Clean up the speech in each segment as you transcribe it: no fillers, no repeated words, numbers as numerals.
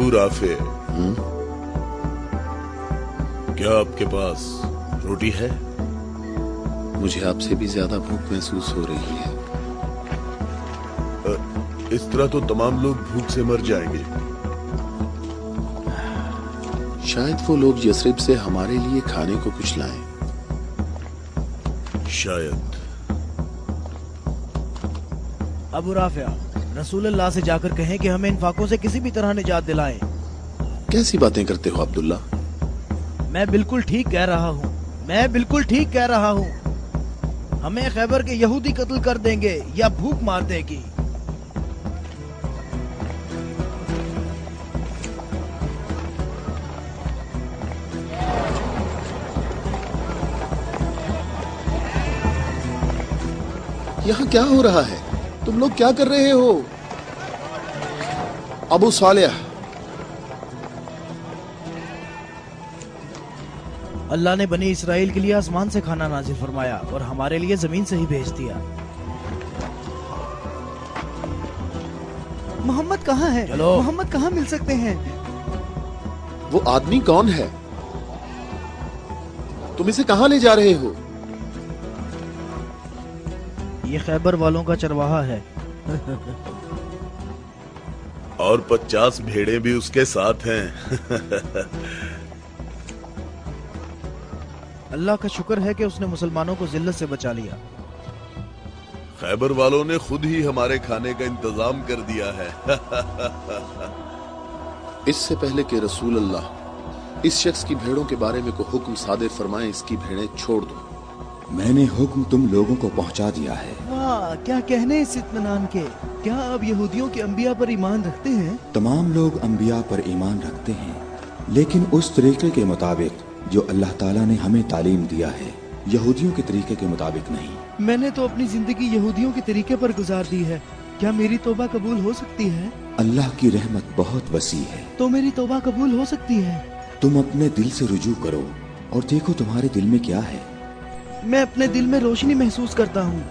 Abu Rafe, क्या आपके पास रोटी है? मुझे आपसे भी ज्यादा भूख महसूस हो रही है। इस तरह तो तमाम लोग भूख से मर जाएंगे। शायद वो लोग यसरिब से हमारे लिए खाने को कुछ लाएं। शायद। अबू राफिया, रसूलुल्लाह से जाकर कहें कि हमें इन फाकों से किसी भी तरह निजात दिलाएं। कैसी बातें करते हो अब्दुल्ला? मैं बिल्कुल ठीक कह रहा हूँ, मैं बिल्कुल ठीक कह रहा हूँ। हमें खैबर के यहूदी कत्ल कर देंगे या भूख मार देगी। यहाँ क्या हो रहा है? तुम लोग क्या कर रहे हो? अबू सालेह, अल्लाह ने बनी इसराइल के लिए आसमान से खाना नाजिल फरमाया और हमारे लिए जमीन से ही भेज दिया। मोहम्मद कहाँ है? चलो। मोहम्मद कहाँ मिल सकते हैं? वो आदमी कौन है? तुम इसे कहाँ ले जा रहे हो? ये खैबर वालों का चरवाहा है। और 50 भेड़ें भी उसके साथ हैं। अल्लाह का शुक्र है कि उसने मुसलमानों को जिल्लत से बचा लिया। खैबर वालों ने खुद ही हमारे खाने का इंतजाम कर दिया है। इससे पहले कि रसूल अल्लाह इस शख्स की भेड़ों के बारे में कोई हुक्म सादिर फरमाए, इसकी भेड़ें छोड़ दो। मैंने हुक्म तुम लोगों को पहुंचा दिया है। वाह, क्या कहने इस इत्मीनान के। क्या आप यहूदियों के अंबिया पर ईमान रखते हैं? तमाम लोग अंबिया पर ईमान रखते हैं, लेकिन उस तरीके के मुताबिक जो अल्लाह ताला ने हमें तालीम दिया है, यहूदियों के तरीके के मुताबिक नहीं। मैंने तो अपनी जिंदगी यहूदियों के तरीके पर गुजार दी है। क्या मेरी तौबा कबूल हो सकती है? अल्लाह की रहमत बहुत वसी है। तो मेरी तौबा कबूल हो सकती है? तुम अपने दिल से रुजू करो और देखो तुम्हारे दिल में क्या है। मैं अपने दिल में रोशनी महसूस करता हूँ।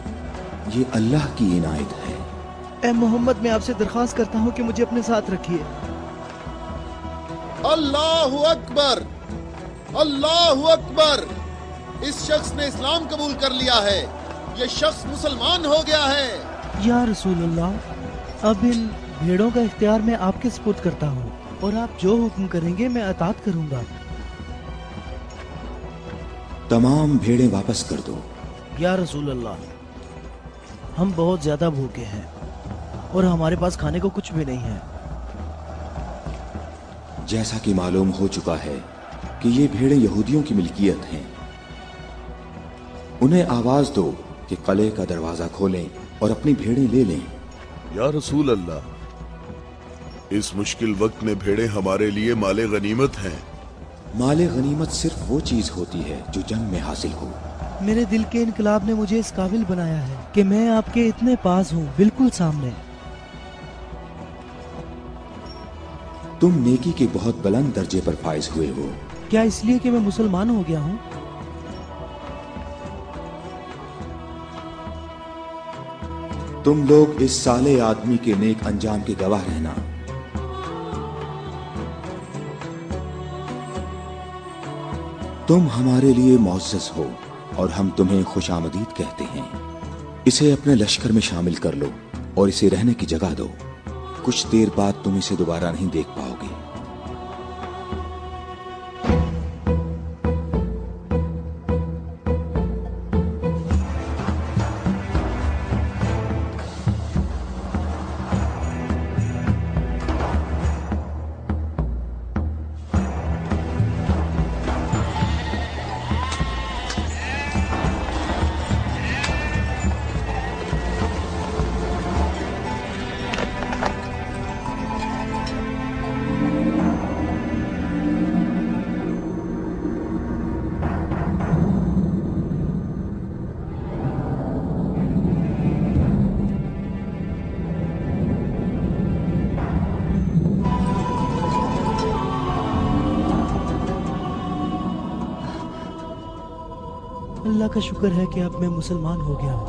ये अल्लाह की इनायत है। ए मोहम्मद, मैं आपसे दरख्वास्त करता हूँ कि मुझे अपने साथ रखिए। अल्लाहु अकबर, अल्लाहु अकबर। इस शख्स ने इस्लाम कबूल कर लिया है। ये शख्स मुसलमान हो गया है। या रसूलुल्लाह, अब इन भेड़ों का इख्तियार मैं आपके सुपुर्द करता हूँ और आप जो हुक्म करेंगे मैं अतात करूंगा। तमाम भेड़ें वापस कर दो। या रसूल अल्लाह, हम बहुत ज्यादा भूखे हैं और हमारे पास खाने को कुछ भी नहीं है। जैसा कि मालूम हो चुका है कि ये भेड़ें यहूदियों की मिल्कियत हैं, उन्हें आवाज दो कि किले का दरवाजा खोलें और अपनी भेड़ें ले लें। या रसूल अल्लाह, इस मुश्किल वक्त में भेड़ें हमारे लिए माले गनीमत हैं। माले गनीमत सिर्फ वो चीज होती है जो जंग में हासिल हो। मेरे दिल के इनकलाब ने मुझे इस काबिल बनाया है कि मैं आपके इतने पास हूँ, बिल्कुल सामने। तुम नेकी के बहुत बुलंद दर्जे पर फाइज हुए हो। क्या इसलिए कि मैं मुसलमान हो गया हूँ? तुम लोग इस साले आदमी के नेक अंजाम के गवाह रहना। तुम हमारे लिए मुअज़्ज़ज़ हो और हम तुम्हें खुशामदीद कहते हैं। इसे अपने लश्कर में शामिल कर लो और इसे रहने की जगह दो। कुछ देर बाद तुम इसे दोबारा नहीं देख पाओगे। अल्लाह का शुक्र है कि अब मैं मुसलमान हो गया हूँ।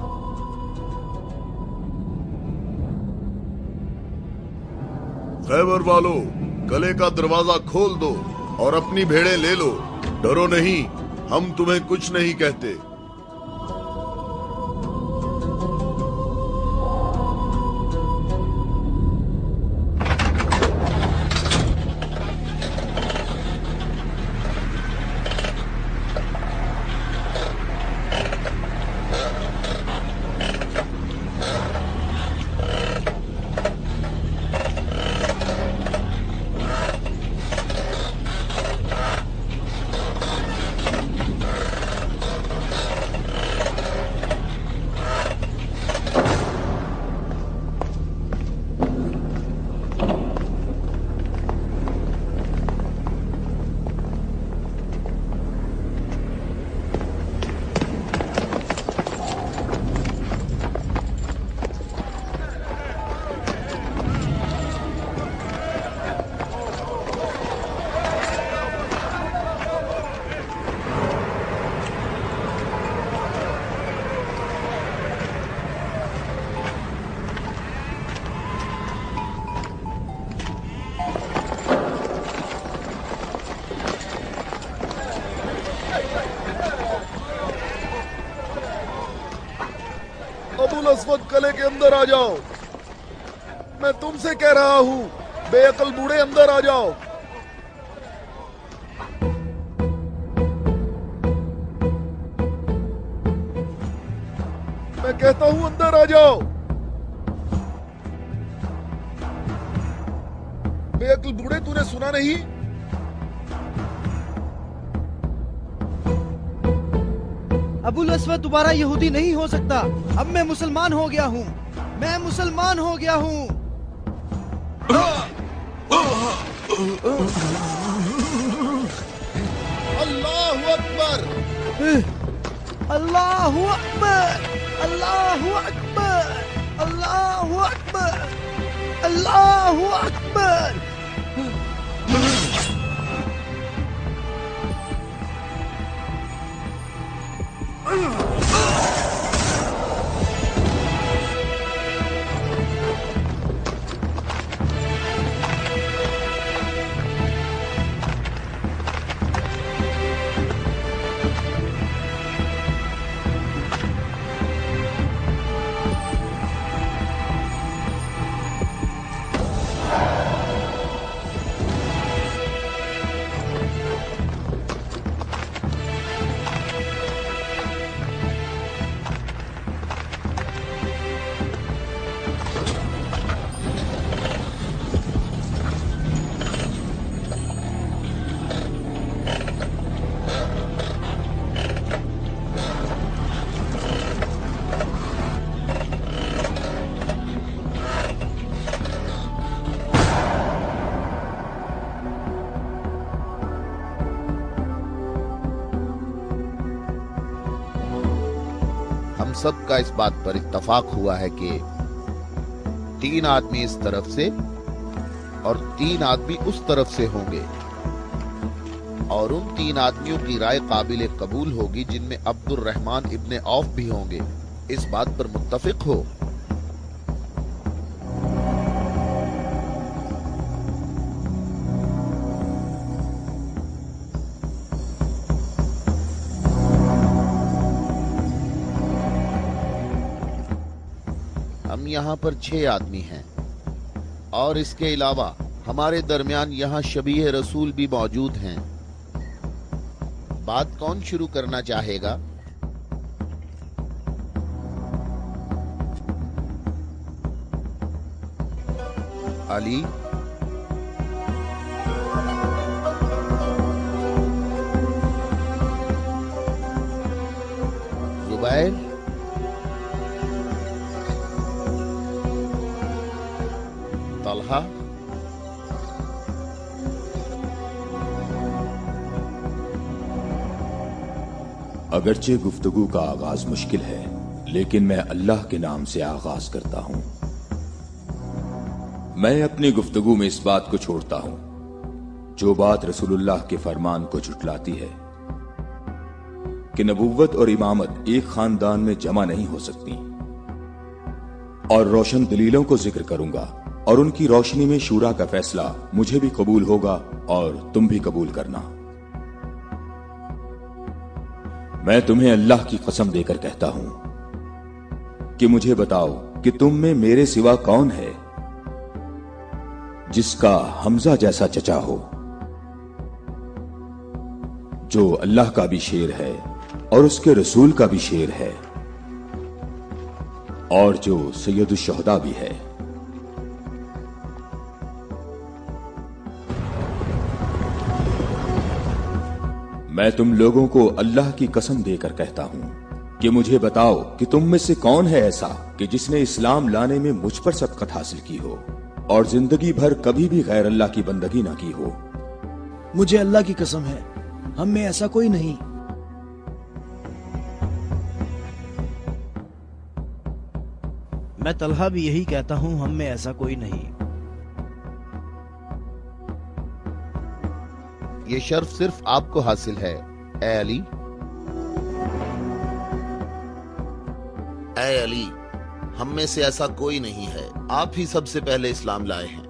खैबर वालों, कले का दरवाजा खोल दो और अपनी भेड़ें ले लो। डरो नहीं, हम तुम्हें कुछ नहीं कहते। अबुल अस्वद, कले के अंदर आ जाओ। मैं तुमसे कह रहा हूं, बेअकल बूढ़े अंदर आ जाओ। मैं कहता हूं अंदर आ जाओ। बेअकल बूढ़े, तूने सुना नहीं? अबुल अस्वद दोबारा यहूदी नहीं हो सकता। अब मैं मुसलमान हो गया हूँ। मैं मुसलमान हो गया हूँ। अल्लाहु अकबर, अल्लाहु अकबर, अल्लाहु अकबर, अल्लाहु अकबर, अल्लाहु अकबर। हम सब का इस बात पर इत्तफाक हुआ है कि 3 आदमी इस तरफ से और 3 आदमी उस तरफ से होंगे, और उन 3 आदमियों की राय काबिल कबूल होगी जिनमें अब्दुर रहमान इब्ने औफ भी होंगे। इस बात पर मुत्तफिक हो? हम यहाँ पर 6 आदमी हैं, और इसके अलावा हमारे दरमियान यहाँ शबीह रसूल भी मौजूद हैं। बात कौन शुरू करना चाहेगा? अली, जुबैर, तलहा, अगरचे गुफ्तगू का आगाज मुश्किल है, लेकिन मैं अल्लाह के नाम से आगाज करता हूं। मैं अपनी गुफ्तगू में इस बात को छोड़ता हूं जो बात रसूलुल्लाह के फरमान को झुटलाती है कि नबुव्वत और इमामत एक खानदान में जमा नहीं हो सकती, और रोशन दलीलों को जिक्र करूंगा और उनकी रोशनी में शूरा का फैसला मुझे भी कबूल होगा और तुम भी कबूल करना। मैं तुम्हें अल्लाह की कसम देकर कहता हूं कि मुझे बताओ कि तुम में मेरे सिवा कौन है जिसका हमजा जैसा चचा हो, जो अल्लाह का भी शेर है और उसके रसूल का भी शेर है और जो सैयदुश शुहदा भी है। मैं तुम लोगों को अल्लाह की कसम देकर कहता हूं कि मुझे बताओ कि तुम में से कौन है ऐसा कि जिसने इस्लाम लाने में मुझ पर सबकत हासिल की हो और जिंदगी भर कभी भी गैर अल्लाह की बंदगी ना की हो। मुझे अल्लाह की कसम है, हम में ऐसा कोई नहीं। मैं तलहा भी यही कहता हूं, हम में ऐसा कोई नहीं। ये शर्फ सिर्फ आपको हासिल है ए अली। ऐ अली, हम में से ऐसा कोई नहीं है, आप ही सबसे पहले इस्लाम लाए हैं।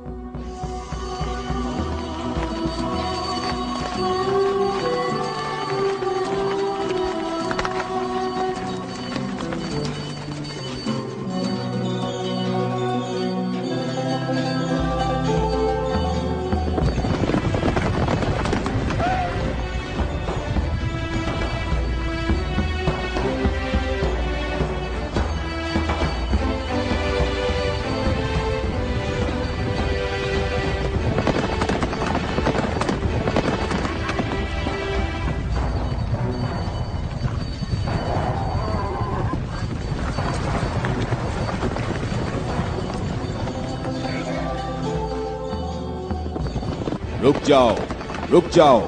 रुक जाओ,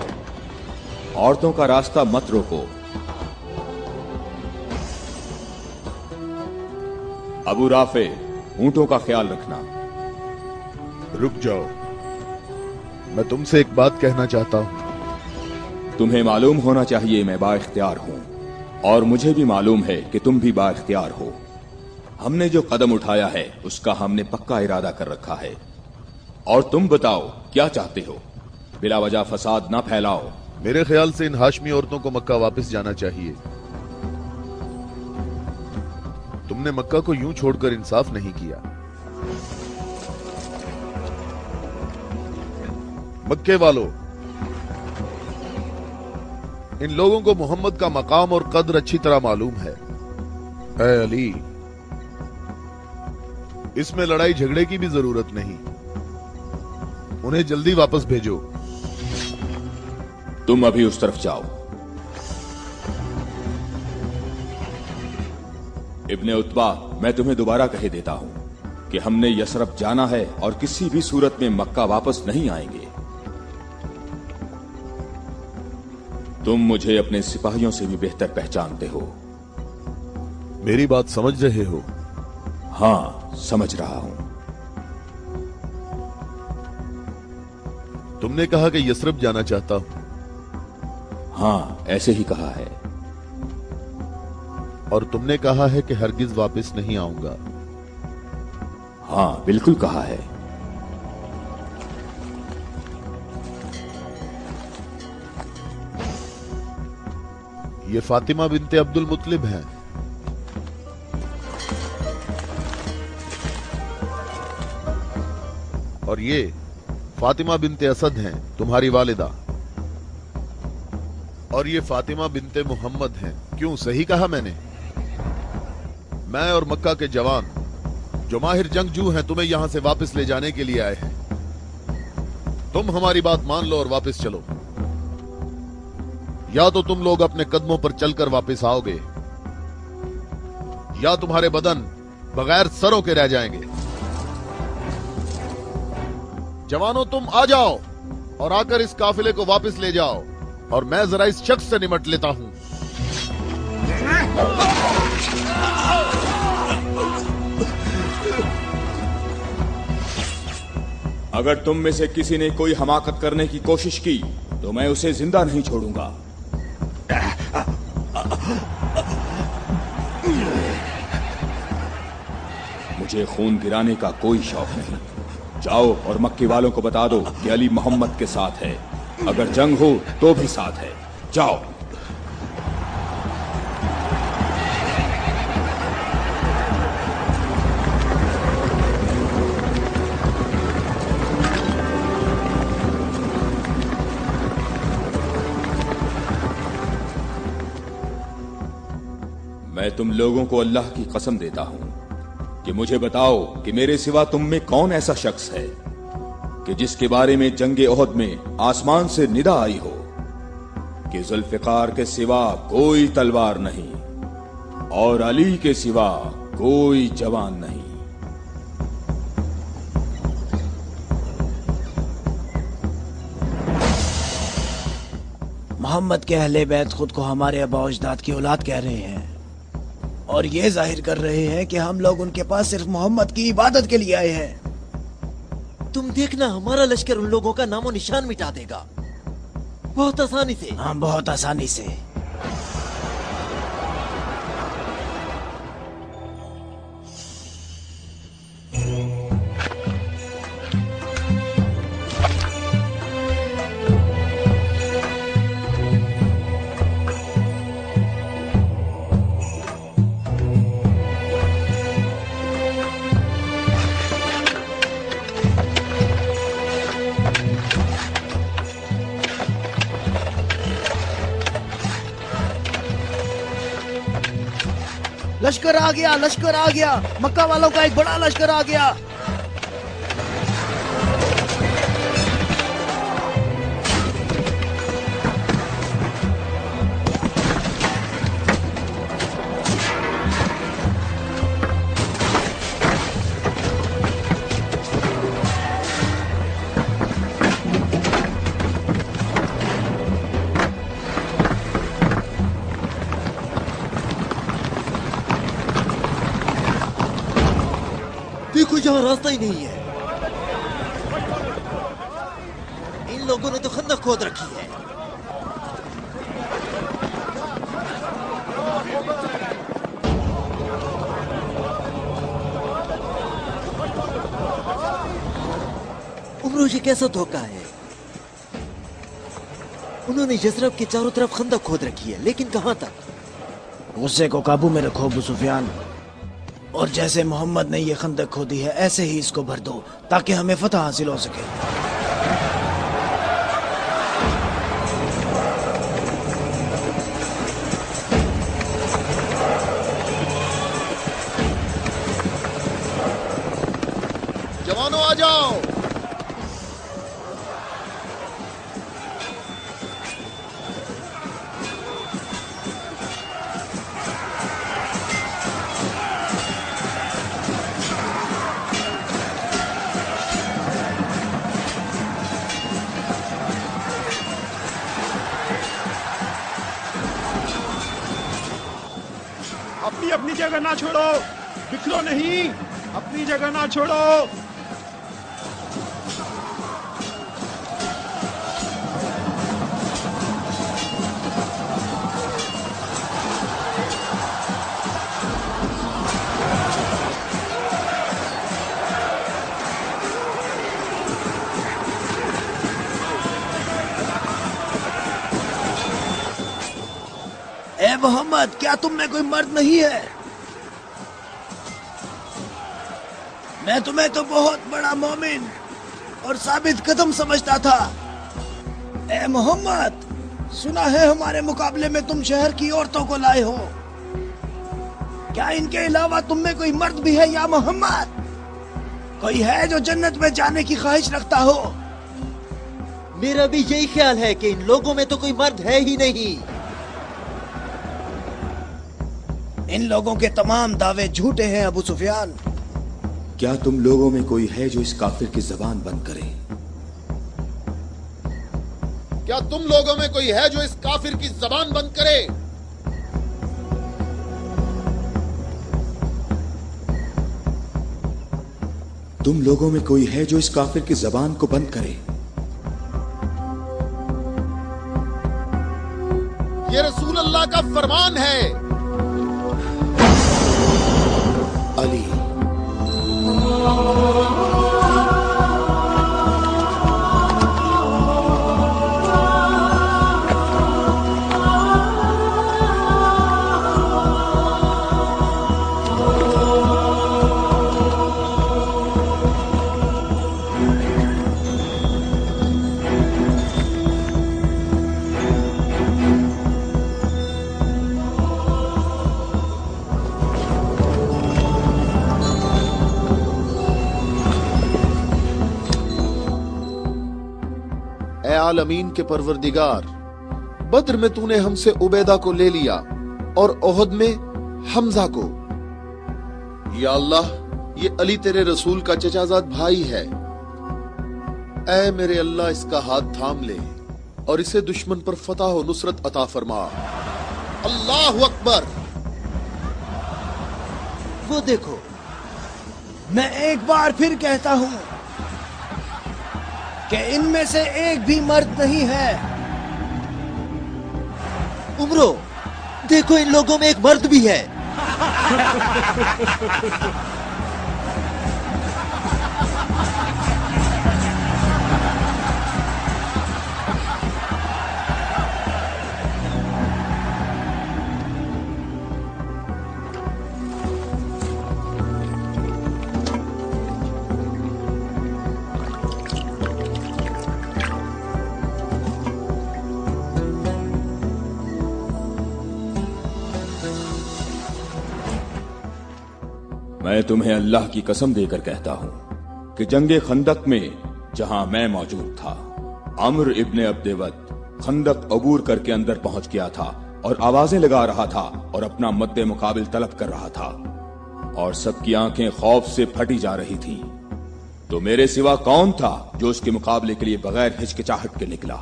औरतों का रास्ता मत रोको। अबू राफे, ऊंटों का ख्याल रखना। रुक जाओ, मैं तुमसे एक बात कहना चाहता हूं। तुम्हें मालूम होना चाहिए मैं बाइख्तियार हूं और मुझे भी मालूम है कि तुम भी बाइख्तियार हो। हमने जो कदम उठाया है उसका हमने पक्का इरादा कर रखा है। और तुम बताओ क्या चाहते हो? बिला वजह फसाद ना फैलाओ। मेरे ख्याल से इन हाशमी औरतों को मक्का वापस जाना चाहिए। तुमने मक्का को यूं छोड़कर इंसाफ नहीं किया। मक्के वालों, इन लोगों को मोहम्मद का मकाम और कद्र अच्छी तरह मालूम है। ऐ अली, इसमें लड़ाई झगड़े की भी जरूरत नहीं। उन्हें जल्दी वापस भेजो। तुम अभी उस तरफ जाओ। इब्ने उत्बा, मैं तुम्हें दोबारा कहे देता हूं कि हमने यसरब जाना है और किसी भी सूरत में मक्का वापस नहीं आएंगे। तुम मुझे अपने सिपाहियों से भी बेहतर पहचानते हो। मेरी बात समझ रहे हो? हां, समझ रहा हूं। तुमने कहा कि यसरब जाना चाहता हूं। हां, ऐसे ही कहा है। और तुमने कहा है कि हरगिज वापस नहीं आऊंगा। हां, बिल्कुल कहा है। ये फातिमा बिनते अब्दुल मुत्तलिब हैं। और ये फातिमा बिनते असद हैं, तुम्हारी वालिदा। और ये फातिमा बिनते मोहम्मद हैं। क्यों, सही कहा मैंने? मैं और मक्का के जवान जो माहिर जंगजू हैं तुम्हें यहां से वापस ले जाने के लिए आए हैं। तुम हमारी बात मान लो और वापस चलो, या तो तुम लोग अपने कदमों पर चलकर वापस आओगे या तुम्हारे बदन बगैर सरों के रह जाएंगे। जवानों, तुम आ जाओ और आकर इस काफिले को वापस ले जाओ और मैं जरा इस शख्स से निमट लेता हूं। अगर तुम में से किसी ने कोई हमाकत करने की कोशिश की तो मैं उसे जिंदा नहीं छोड़ूंगा। मुझे खून गिराने का कोई शौक नहीं। जाओ और मक्के वालों को बता दो कि अली मोहम्मद के साथ है, अगर जंग हो तो भी साथ है। जाओ। मैं तुम लोगों को अल्लाह की कसम देता हूं कि मुझे बताओ कि मेरे सिवा तुम में कौन ऐसा शख्स है कि जिसके बारे में जंगे ओहद में आसमान से निदा आई हो कि जुल्फिकार के सिवा कोई तलवार नहीं और अली के सिवा कोई जवान नहीं। मोहम्मद के अहले बैत खुद को हमारे आबा अजदाद की औलाद कह रहे हैं और ये जाहिर कर रहे हैं कि हम लोग उनके पास सिर्फ मोहम्मद की इबादत के लिए आए हैं। तुम देखना, हमारा लश्कर उन लोगों का नामो निशान मिटा देगा, बहुत आसानी से। हाँ, बहुत आसानी से। लश्कर आ गया, लश्कर आ गया, मक्का वालों का एक बड़ा लश्कर आ गया। देखो, यहाँ रास्ता ही नहीं है। इन लोगों ने तो खंदक खोद रखी है। उमरो, ये कैसा धोखा है? उन्होंने यज़रब के चारों तरफ खंदक खोद रखी है, लेकिन कहां तक? गुस्से को काबू में रखो अबू सुफियान, और जैसे मोहम्मद ने ये खंदक खोदी है ऐसे ही इसको भर दो ताकि हमें फतह हासिल हो सके। जवानों आ जाओ। अपनी अपनी जगह ना छोड़ो, बिखरो नहीं, अपनी जगह ना छोड़ो। ए मोहम्मद, क्या तुम में कोई मर्द नहीं है? मैं तुम्हें तो बहुत बड़ा मोमिन और साबित कदम समझता था। ए मोहम्मद, सुना है हमारे मुकाबले में तुम शहर की औरतों को लाए हो। क्या इनके अलावा तुम में कोई मर्द भी है या मोहम्मद? कोई है जो जन्नत में जाने की ख्वाहिश रखता हो? मेरा भी यही ख्याल है कि इन लोगों में तो कोई मर्द है ही नहीं। इन लोगों के तमाम दावे झूठे हैं अबू सुफियान। क्या तुम लोगों में कोई है जो इस काफिर की जबान बंद करे? क्या तुम लोगों में कोई है जो इस काफिर की जबान बंद करे? तुम लोगों में कोई है जो इस काफिर की जबान को बंद करे? ये रसूल अल्लाह का फरमान है। अली। आलमीन के परवरदिगार, बद्र में तूने हमसे उबैदा को ले लिया और ओहद में हमजा को। या अल्लाह, ये अली तेरे रसूल का चचाजाद भाई है। ऐ मेरे अल्लाह, इसका हाथ थाम ले और इसे दुश्मन पर फतह और नुसरत अता फरमा। अल्लाह अकबर। वो देखो, मैं एक बार फिर कहता हूं कि इनमें से एक भी मर्द नहीं है। उमरो, देखो इन लोगों में एक मर्द भी है। मैं तुम्हें अल्लाह की कसम देकर कहता हूं कि जंगे खंदक में जहां मैं मौजूद था, अम्र इब्ने अब्देवद खंदक अबूर करके अंदर पहुंच गया था और आवाजें लगा रहा था और अपना मद्दे मुकाबिल तलब कर रहा था और सबकी आंखें खौफ से फटी जा रही थीं। तो मेरे सिवा कौन था जो उसके मुकाबले के लिए बगैर हिचकिचाहट के निकला?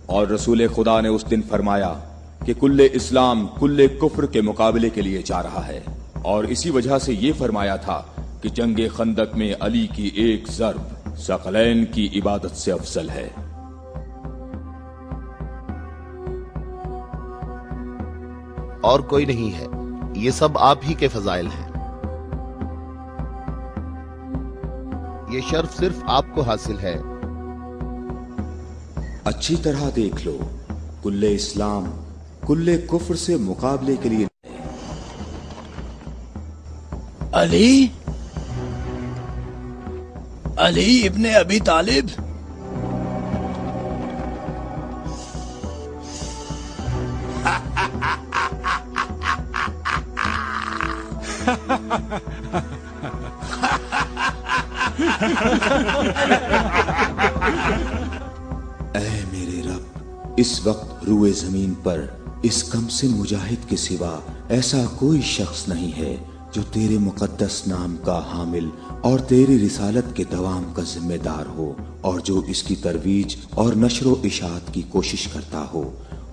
और रसूल खुदा ने उस दिन फरमाया कि कुल्ले इस्लाम कुल्ले कुफ्र के मुकाबले के लिए जा रहा है, और इसी वजह से ये फरमाया था कि जंगे खंदक में अली की एक ज़र्ब सकलैन की इबादत से अफजल है। और कोई नहीं है, ये सब आप ही के फजाइल हैं। ये शर्फ सिर्फ आपको हासिल है। अच्छी तरह देख लो, कुल्ले इस्लाम कुल्ले कुफ्र से मुकाबले के लिए अली, अली इब्ने अबी तालिब। ऐ मेरे रब, इस वक्त रुए जमीन पर इस कमसिन मुजाहिद के सिवा ऐसा कोई शख्स नहीं है जो तेरे मुकद्दस नाम का हामिल और तेरी रिसालत के दवाम का जिम्मेदार हो, और जो इसकी तरवीज और नशरो इशात की कोशिश करता हो,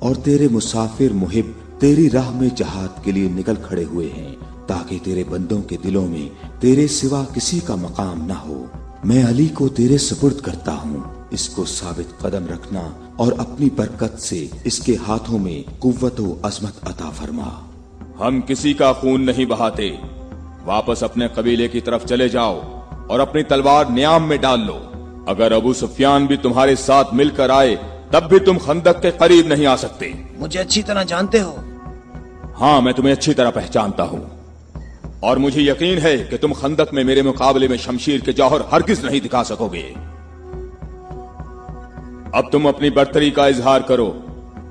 और तेरे मुसाफिर मुहिब तेरी राह में जहाद के लिए निकल खड़े हुए हैं ताकि तेरे बंदों के दिलों में तेरे सिवा किसी का मकाम ना हो। मैं अली को तेरे सुपुर्द करता हूँ, इसको साबित कदम रखना और अपनी बरकत से इसके हाथों में कुव्वत व अजमत अता फरमा। हम किसी का खून नहीं बहाते, वापस अपने कबीले की तरफ चले जाओ और अपनी तलवार न्याम में डाल लो। अगर अबू सुफियान भी तुम्हारे साथ मिलकर आए तब भी तुम खंदक के करीब नहीं आ सकते। मुझे अच्छी तरह जानते हो? हाँ, मैं तुम्हें अच्छी तरह पहचानता हूँ और मुझे यकीन है कि तुम खंदक में मेरे मुकाबले में शमशीर के जौहर हरगिज नहीं दिखा सकोगे। अब तुम अपनी बर्तरी का इजहार करो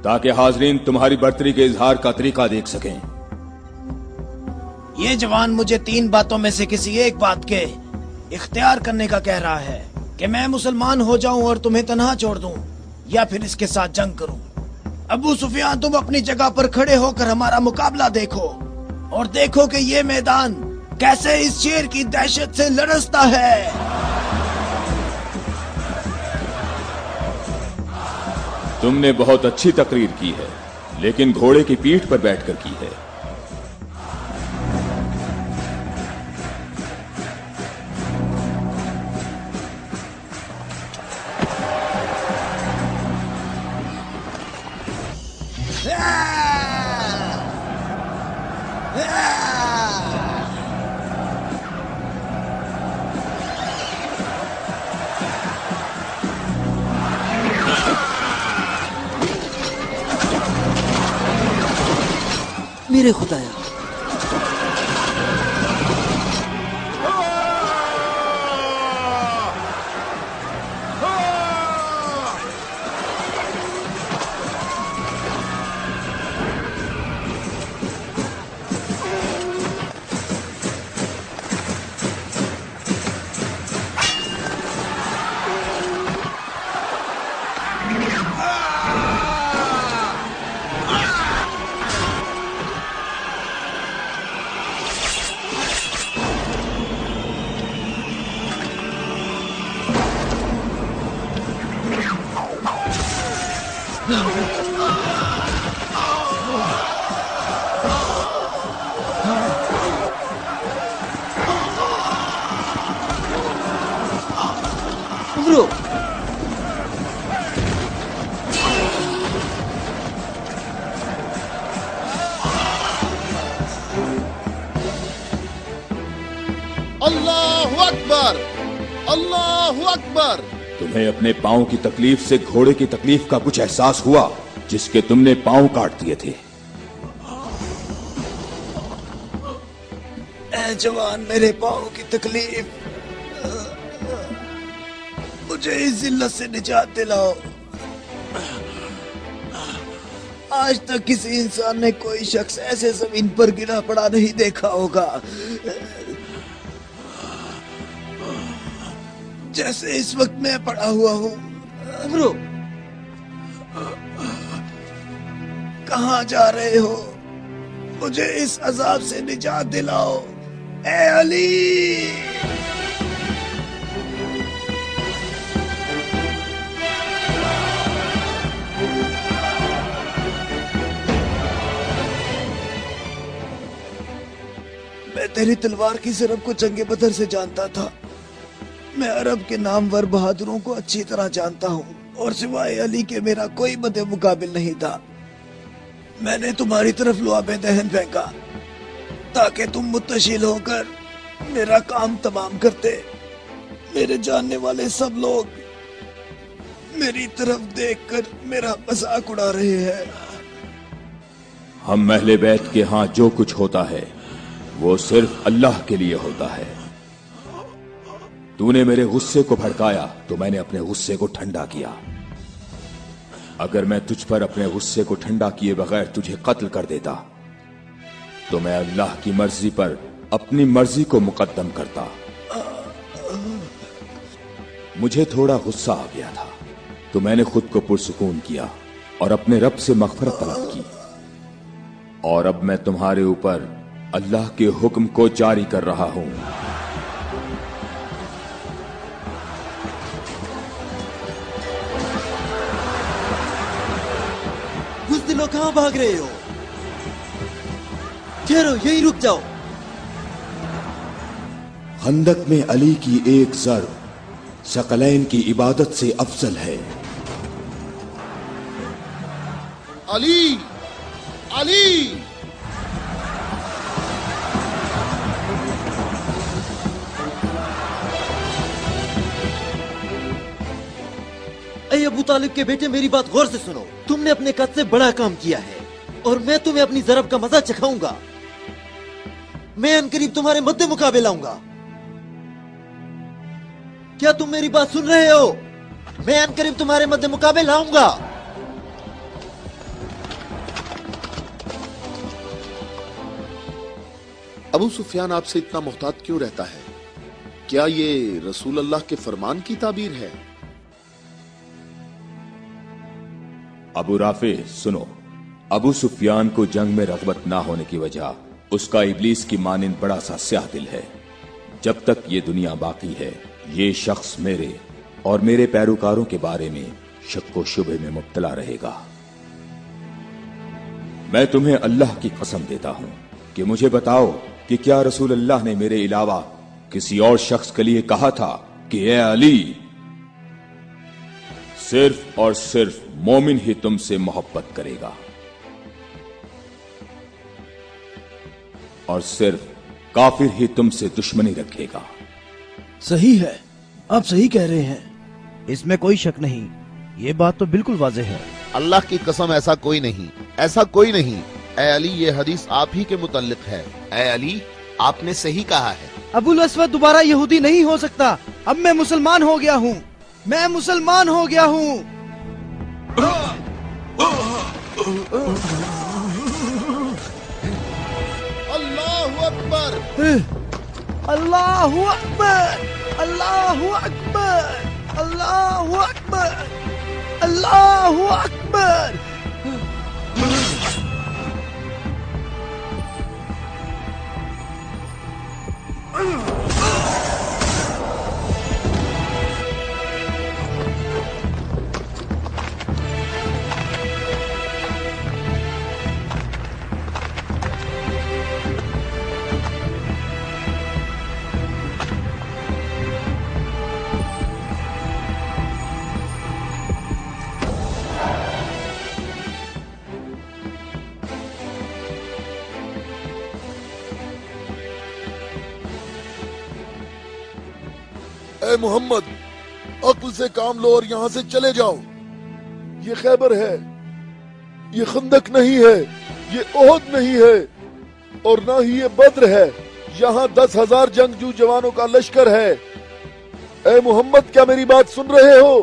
ताकि हाजरीन तुम्हारी बर्तरी के इजहार का तरीका देख सकें। ये जवान मुझे 3 बातों में से किसी एक बात के इख्तियार करने का कह रहा है कि मैं मुसलमान हो जाऊं और तुम्हें तन्हा छोड़ दूं, या फिर इसके साथ जंग करूं। अबू सुफियान, तुम अपनी जगह पर खड़े होकर हमारा मुकाबला देखो और देखो कि ये मैदान कैसे इस शेर की दहशत से लरसता है। तुमने बहुत अच्छी तकरीर की है, लेकिन घोड़े की पीठ पर बैठकर की है। मेरे खुदाया, अल्लाहु अकबर, अल्लाहु अकबर। तुम्हें अपने पांव की तकलीफ से घोड़े की तकलीफ का कुछ एहसास हुआ जिसके तुमने पांव काट दिए थे? ए जवान, मेरे पाँव की तकलीफ, मुझे इस जिल्लत से निजात दिलाओ। आज तक किसी इंसान ने कोई शख्स ऐसे जमीन पर गिरा पड़ा नहीं देखा होगा जैसे इस वक्त मैं पड़ा हुआ हूँ। अमरो, कहाँ जा रहे हो? मुझे इस अजाब से निजात दिलाओ, ए अली। मैं तेरी तलवार की ज़रब को जंगे बदर से जानता था। मैं अरब के नामवर बहादुरों को अच्छी तरह जानता हूँ और सिवाय अली के मेरा कोई मदे मुकाबिल नहीं था। मैंने तुम्हारी तरफ लुआबे दहन फेंका ताकि तुम मुत्तशिल होकर मेरा काम तमाम करते। मेरे जानने वाले सब लोग मेरी तरफ देखकर मेरा मजाक उड़ा रहे हैं। हम अहले बैत के यहाँ जो कुछ होता है वो सिर्फ अल्लाह के लिए होता है। तूने मेरे गुस्से को भड़काया तो मैंने अपने गुस्से को ठंडा किया। अगर मैं तुझ पर अपने गुस्से को ठंडा किए बगैर तुझे कत्ल कर देता तो मैं अल्लाह की मर्जी पर अपनी मर्जी को मुकद्दम करता। मुझे थोड़ा गुस्सा आ गया था तो मैंने खुद को पुरसुकून किया और अपने रब से मग़फ़िरत तलब की। और अब मैं तुम्हारे ऊपर अल्लाह के हुक्म को जारी कर रहा हूं। बुज़दिलों, कहां भाग रहे हो? ठहरो, यहीं रुक जाओ। खंदक में अली की एक ज़र्ब सकलैन की इबादत से अफजल है। अली, अली। ऐ अबू तालिब के बेटे, मेरी बात गौर से सुनो। तुमने अपने कद से बड़ा काम किया है और मैं तुम्हें अपनी ज़रब का मजा चखाऊंगा। मैं अनकरीब तुम्हारे मद्दे मुकाबले लाऊंगा। क्या तुम मेरी बात सुन रहे हो? मैं अनकरीब तुम्हारे मद्दे मुकाबले लाऊंगा। अबू सुफियान आपसे इतना मुहतात क्यों रहता है? क्या ये रसूल अल्लाह के फरमान की ताबीर है? अबू राफे, सुनो। अबू सुफियान को जंग में रग़बत ना होने की वजह उसका इब्लीस की मानिंद बड़ा सा स्याह दिल है। जब तक ये दुनिया बाकी है ये शख्स मेरे और मेरे पैरोकारों के बारे में शक व शुबे में मुब्तला रहेगा। मैं तुम्हें अल्लाह की कसम देता हूं कि मुझे बताओ कि क्या रसूल अल्लाह ने मेरे अलावा किसी और शख्स के लिए कहा था कि ए अली, सिर्फ और सिर्फ मोमिन ही तुमसे मोहब्बत करेगा और सिर्फ काफिर ही तुमसे दुश्मनी रखेगा। सही है, आप सही कह रहे हैं, इसमें कोई शक नहीं। ये बात तो बिल्कुल वाज़ेह है। अल्लाह की कसम, ऐसा कोई नहीं, ऐसा कोई नहीं। ए अली, ये हदीस आप ही के मुतल्लिक है। ए अली, आपने सही कहा है। अबुल अस्वद दोबारा यहूदी नहीं हो सकता। अब मैं मुसलमान हो गया हूँ, मैं मुसलमान हो गया हूँ। अल्लाहु अकबर, अल्लाहु अकबर, अल्लाहु अकबर, अल्लाहु अकबर, अल्लाहु अकबर। اے محمد، عقل سے کام لو اور یہاں سے چلے جاؤ. یہ خیبر ہے، یہ خندق نہیں ہے، یہ احد نہیں ہے، اور نہ ہی یہ بدر ہے. یہاں 10,000 جنگجو جوانوں کا لشکر ہے. اے محمد، کیا میری بات سن رہے ہو؟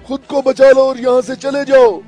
خود کو بچا لو اور یہاں سے چلے جاؤ.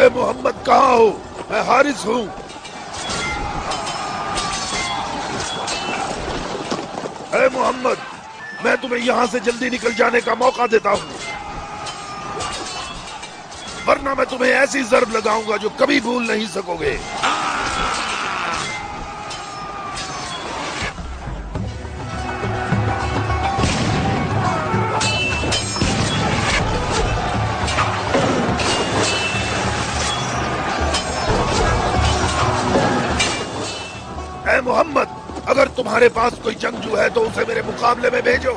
اے محمد، کہاں ہو؟ میں حارث ہوں. اے محمد، میں تمہیں یہاں سے جلدی نکل جانے کا موقع دیتا ہوں، ورنہ میں تمہیں ایسی ضرب لگاؤں گا جو کبھی بھول نہیں سکو گے. اے محمد، اگر تمہارے پاس کوئی جنگجو ہے تو اسے میرے مقابلے میں بھیجو.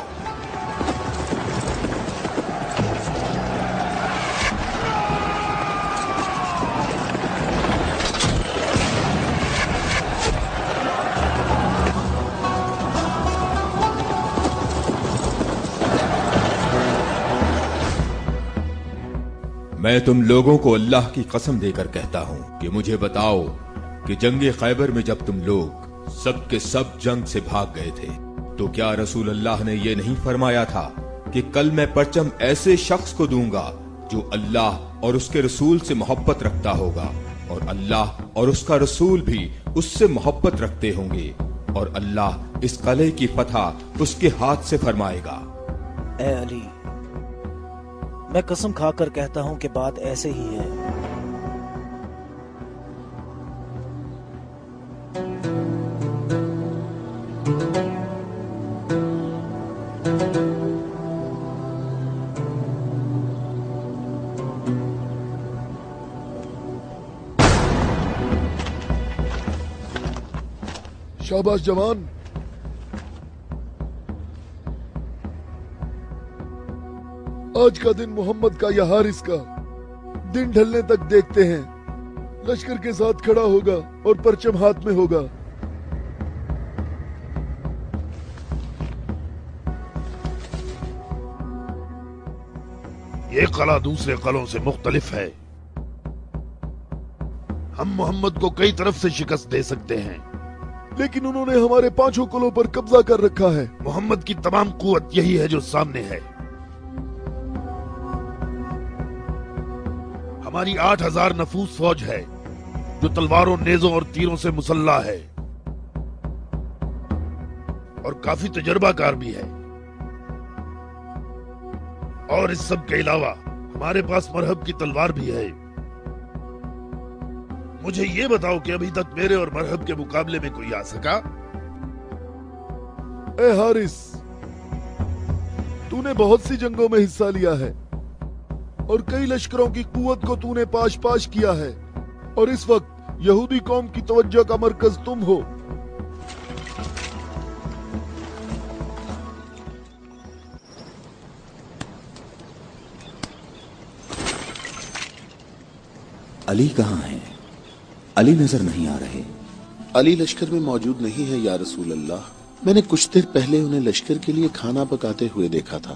میں تم لوگوں کو اللہ کی قسم دے کر کہتا ہوں کہ مجھے بتاؤ کہ جنگ خیبر میں جب تم لوگ سب کے سب جنگ سے بھاگ گئے تھے تو کیا رسول اللہ نے یہ نہیں فرمایا تھا کہ کل میں پرچم ایسے شخص کو دوں گا جو اللہ اور اس کے رسول سے محبت رکھتا ہوگا، اور اللہ اور اس کا رسول بھی اس سے محبت رکھتے ہوں گے، اور اللہ اس قلعے کی فتح اس کے ہاتھ سے فرمائے گا. اے علی، میں قسم کھا کر کہتا ہوں کہ بات ایسے ہی ہے. شاباش جوان. آج کا دن محمد کا یا حارث کا دن ڈھلنے تک دیکھتے ہیں. لشکر کے ساتھ کھڑا ہوگا اور پرچم ہاتھ میں ہوگا. یہ قلعہ دوسرے قلعوں سے مختلف ہے. ہم محمد کو کئی طرف سے شکست دے سکتے ہیں، لیکن انہوں نے ہمارے 5 قلعوں پر قبضہ کر رکھا ہے. محمد کی تمام قوت یہی ہے جو سامنے ہے. ہماری 8,000 نفوس فوج ہے جو تلواروں، نیزوں اور تیروں سے مسلح ہے، اور کافی تجربہ کار بھی ہے. اور اس سب کے علاوہ ہمارے پاس مرہب کی تلوار بھی ہے. مجھے یہ بتاؤ کہ ابھی تک میرے اور مرہب کے مقابلے میں کوئی آ سکا؟ اے حارث، تو نے بہت سی جنگوں میں حصہ لیا ہے اور کئی لشکروں کی قوت کو تو نے پاش پاش کیا ہے، اور اس وقت یہودی قوم کی توجہ کا مرکز تم ہو. علی کہاں ہیں؟ علی نظر نہیں آ رہے. علی لشکر میں موجود نہیں ہے یا رسول اللہ. میں نے کچھ دیر پہلے انہیں لشکر کے لیے کھانا پکاتے ہوئے دیکھا تھا.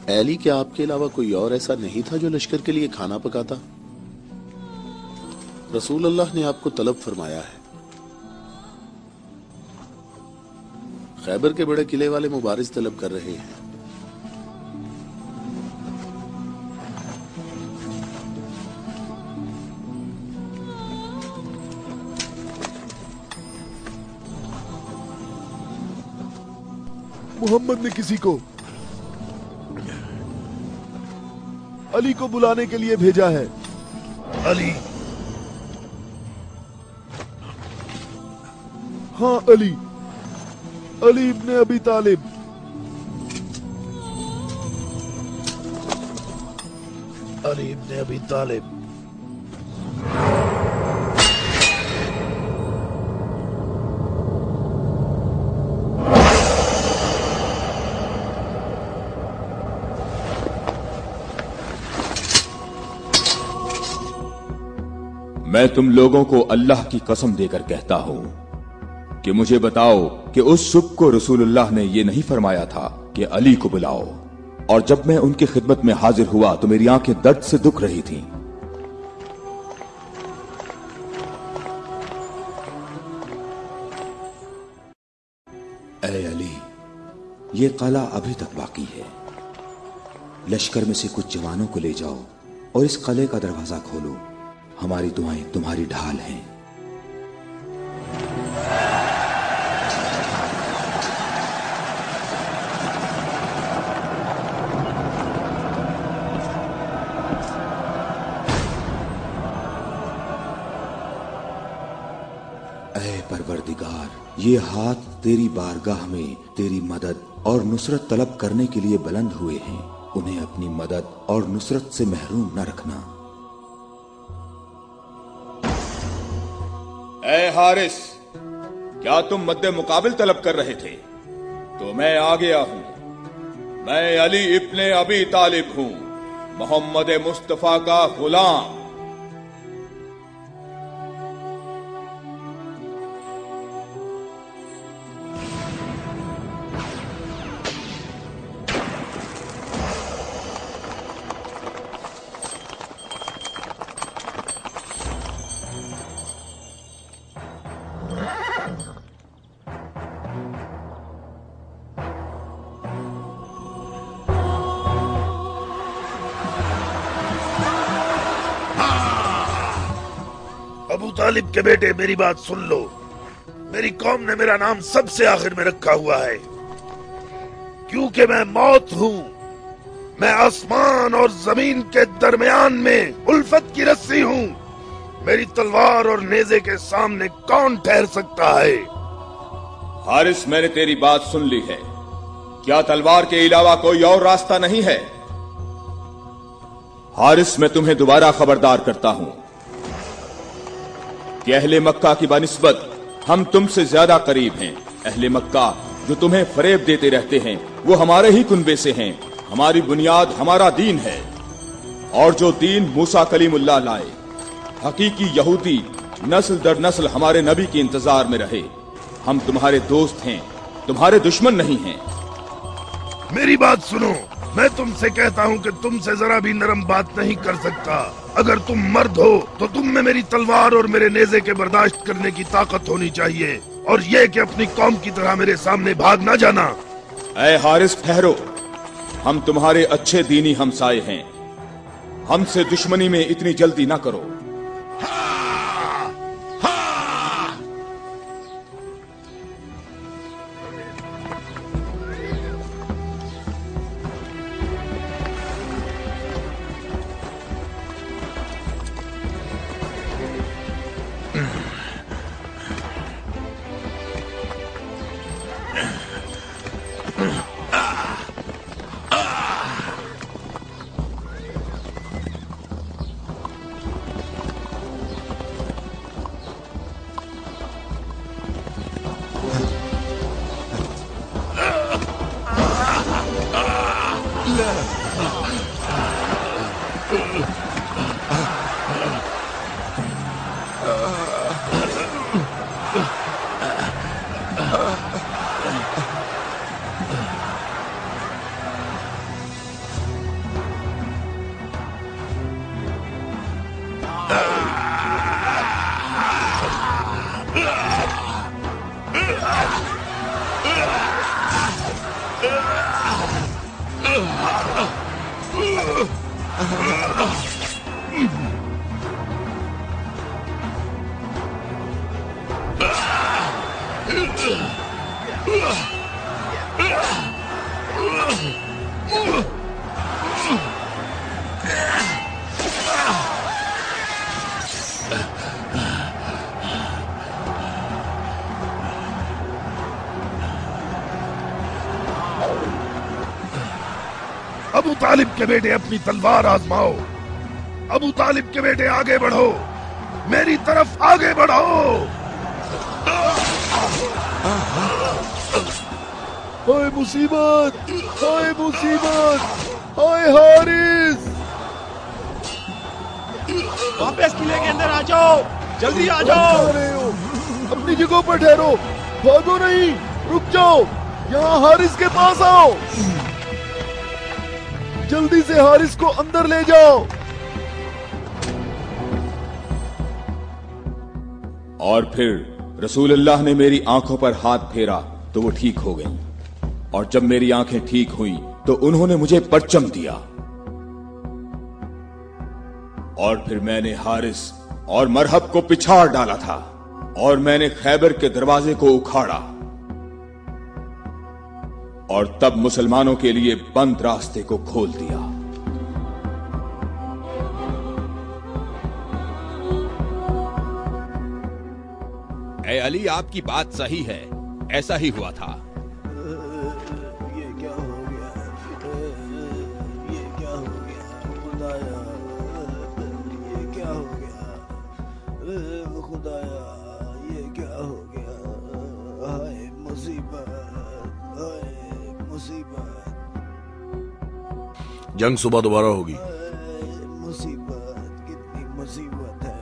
अली, क्या आपके अलावा कोई और ऐसा नहीं था जो लश्कर के लिए खाना पकाता? रसूल अल्लाह ने आपको तलब फरमाया है। खैबर के बड़े किले वाले मुबारिज तलब कर रहे हैं। मोहम्मद ने किसी को अली को बुलाने के लिए भेजा है। अली? हाँ, अली इब्ने अबी तालिब। अली इब्ने अबी तालिब। मैं तुम लोगों को अल्लाह की कसम देकर कहता हूं कि मुझे बताओ कि उस सुबह को रसूलुल्लाह ने यह नहीं फरमाया था कि अली को बुलाओ, और जब मैं उनकी खिदमत में हाजिर हुआ तो मेरी आंखें दर्द से दुख रही थीं। ऐ अली, ये कला अभी तक बाकी है। लश्कर में से कुछ जवानों को ले जाओ और इस कले का दरवाजा खोलो। हमारी दुआएं तुम्हारी ढाल हैं। ऐ परवरदिगार, ये हाथ तेरी बारगाह में तेरी मदद और नुसरत तलब करने के लिए बुलंद हुए हैं। उन्हें अपनी मदद और नुसरत से महरूम न रखना। ऐ हारिस, क्या तुम मद्दे मुकाबिल तलब कर रहे थे? तो मैं आ गया हूं। मैं अली इब्ने अबी तालिब हूं, मोहम्मद मुस्तफा का गुलाम। अबू तालिब के बेटे, मेरी बात सुन लो। मेरी कौम ने मेरा नाम सबसे आखिर में रखा हुआ है, क्योंकि मैं मौत हूं। मैं आसमान और जमीन के दरमियान में उल्फत की रस्सी हूं। मेरी तलवार और नेज़े के सामने कौन ठहर सकता है? हारिस, मैंने तेरी बात सुन ली है। क्या तलवार के अलावा कोई और रास्ता नहीं है? हारिस, मैं तुम्हें दोबारा खबरदार करता हूं कि अहले मक्का की बनिस्बत हम तुमसे ज्यादा करीब हैं। अहले मक्का जो तुम्हें फरेब देते रहते हैं, वो हमारे ही कुनबे से हैं। हमारी बुनियाद हमारा दीन है, और जो दीन मूसा कलीमुल्लाह लाए, हकीकी यहूदी नस्ल दर नस्ल हमारे नबी के इंतजार में रहे। हम तुम्हारे दोस्त हैं, तुम्हारे दुश्मन नहीं हैं। मेरी बात सुनो। मैं तुमसे कहता हूँ कि तुमसे जरा भी नरम बात नहीं कर सकता। अगर तुम मर्द हो तो तुम में मेरी तलवार और मेरे नेज़े के बर्दाश्त करने की ताकत होनी चाहिए, और ये कि अपनी कौम की तरह मेरे सामने भाग ना जाना। ऐ हारिस, ठहरो। हम तुम्हारे अच्छे दीनी हमसाए हैं। हमसे दुश्मनी में इतनी जल्दी ना करो। अबू तालिब के बेटे अपनी तलवार आजमाओ। अबू तालिब के बेटे आगे बढ़ो, मेरी तरफ आगे बढ़ो। हाय मुसीबत, हाय मुसीबत, हाय हारिस। वापस किले के अंदर आ जाओ, जल्दी आ जाओ। अपनी जगह पर ठहरो, भागो नहीं, रुक जाओ। यहाँ हारिस के पास आओ, जल्दी से हारिस को अंदर ले जाओ। और फिर रसूलुल्लाह ने मेरी आंखों पर हाथ फेरा तो वो ठीक हो गई, और जब मेरी आंखें ठीक हुई तो उन्होंने मुझे परचम दिया। और फिर मैंने हारिस और मरहब को पिछाड़ डाला था, और मैंने खैबर के दरवाजे को उखाड़ा, और तब मुसलमानों के लिए बंद रास्ते को खोल दिया। ए अली, आपकी बात सही है, ऐसा ही हुआ था। ये क्या हो गया? ये क्या हो गया खुदाया? ये क्या हो गया खुदाया? ये क्या हो गया? हाय मुसीबत, हाय मुसीबत, जंग सुबह दोबारा होगी। मुसीबत, कितनी मुसीबत है।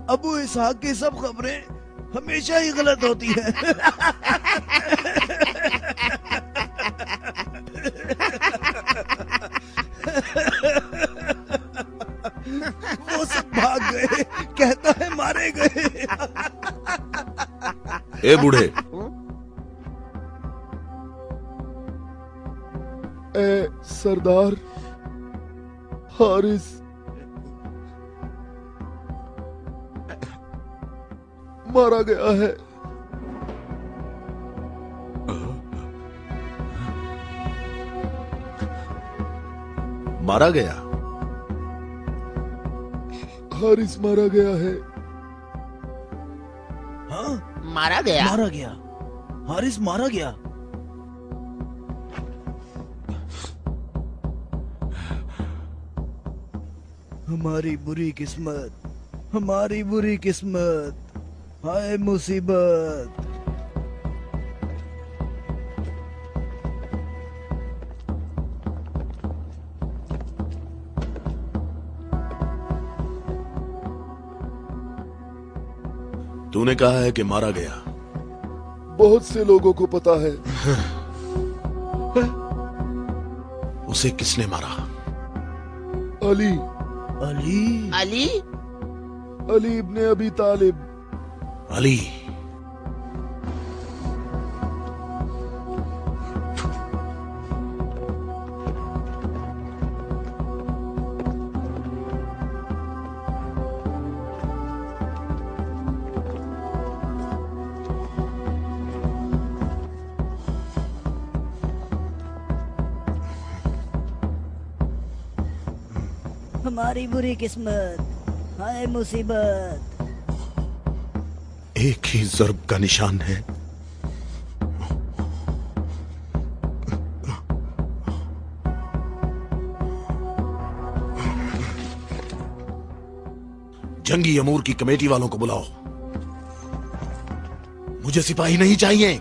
अबू इसहाक की सब खबरें हमेशा ही गलत होती है। वो सब भाग गए, कहता है मारे गए। ए बूढ़े, ए सरदार, हारिस मारा गया है। मारा गया? हारिस मारा गया है। हाँ, मारा गया? मारा गया, हारिस मारा गया। हमारी बुरी किस्मत, हमारी बुरी किस्मत, हाय मुसीबत। तूने कहा है कि मारा गया। बहुत से लोगों को पता है। उसे किसने मारा? अली, अली, अली? अली इब्ने अबी तालिब। अली? हमारी बुरी किस्मत, हाय मुसीबत। एक ही ज़र्ब का निशान है। जंगी अमूर की कमेटी वालों को बुलाओ। मुझे सिपाही नहीं चाहिए।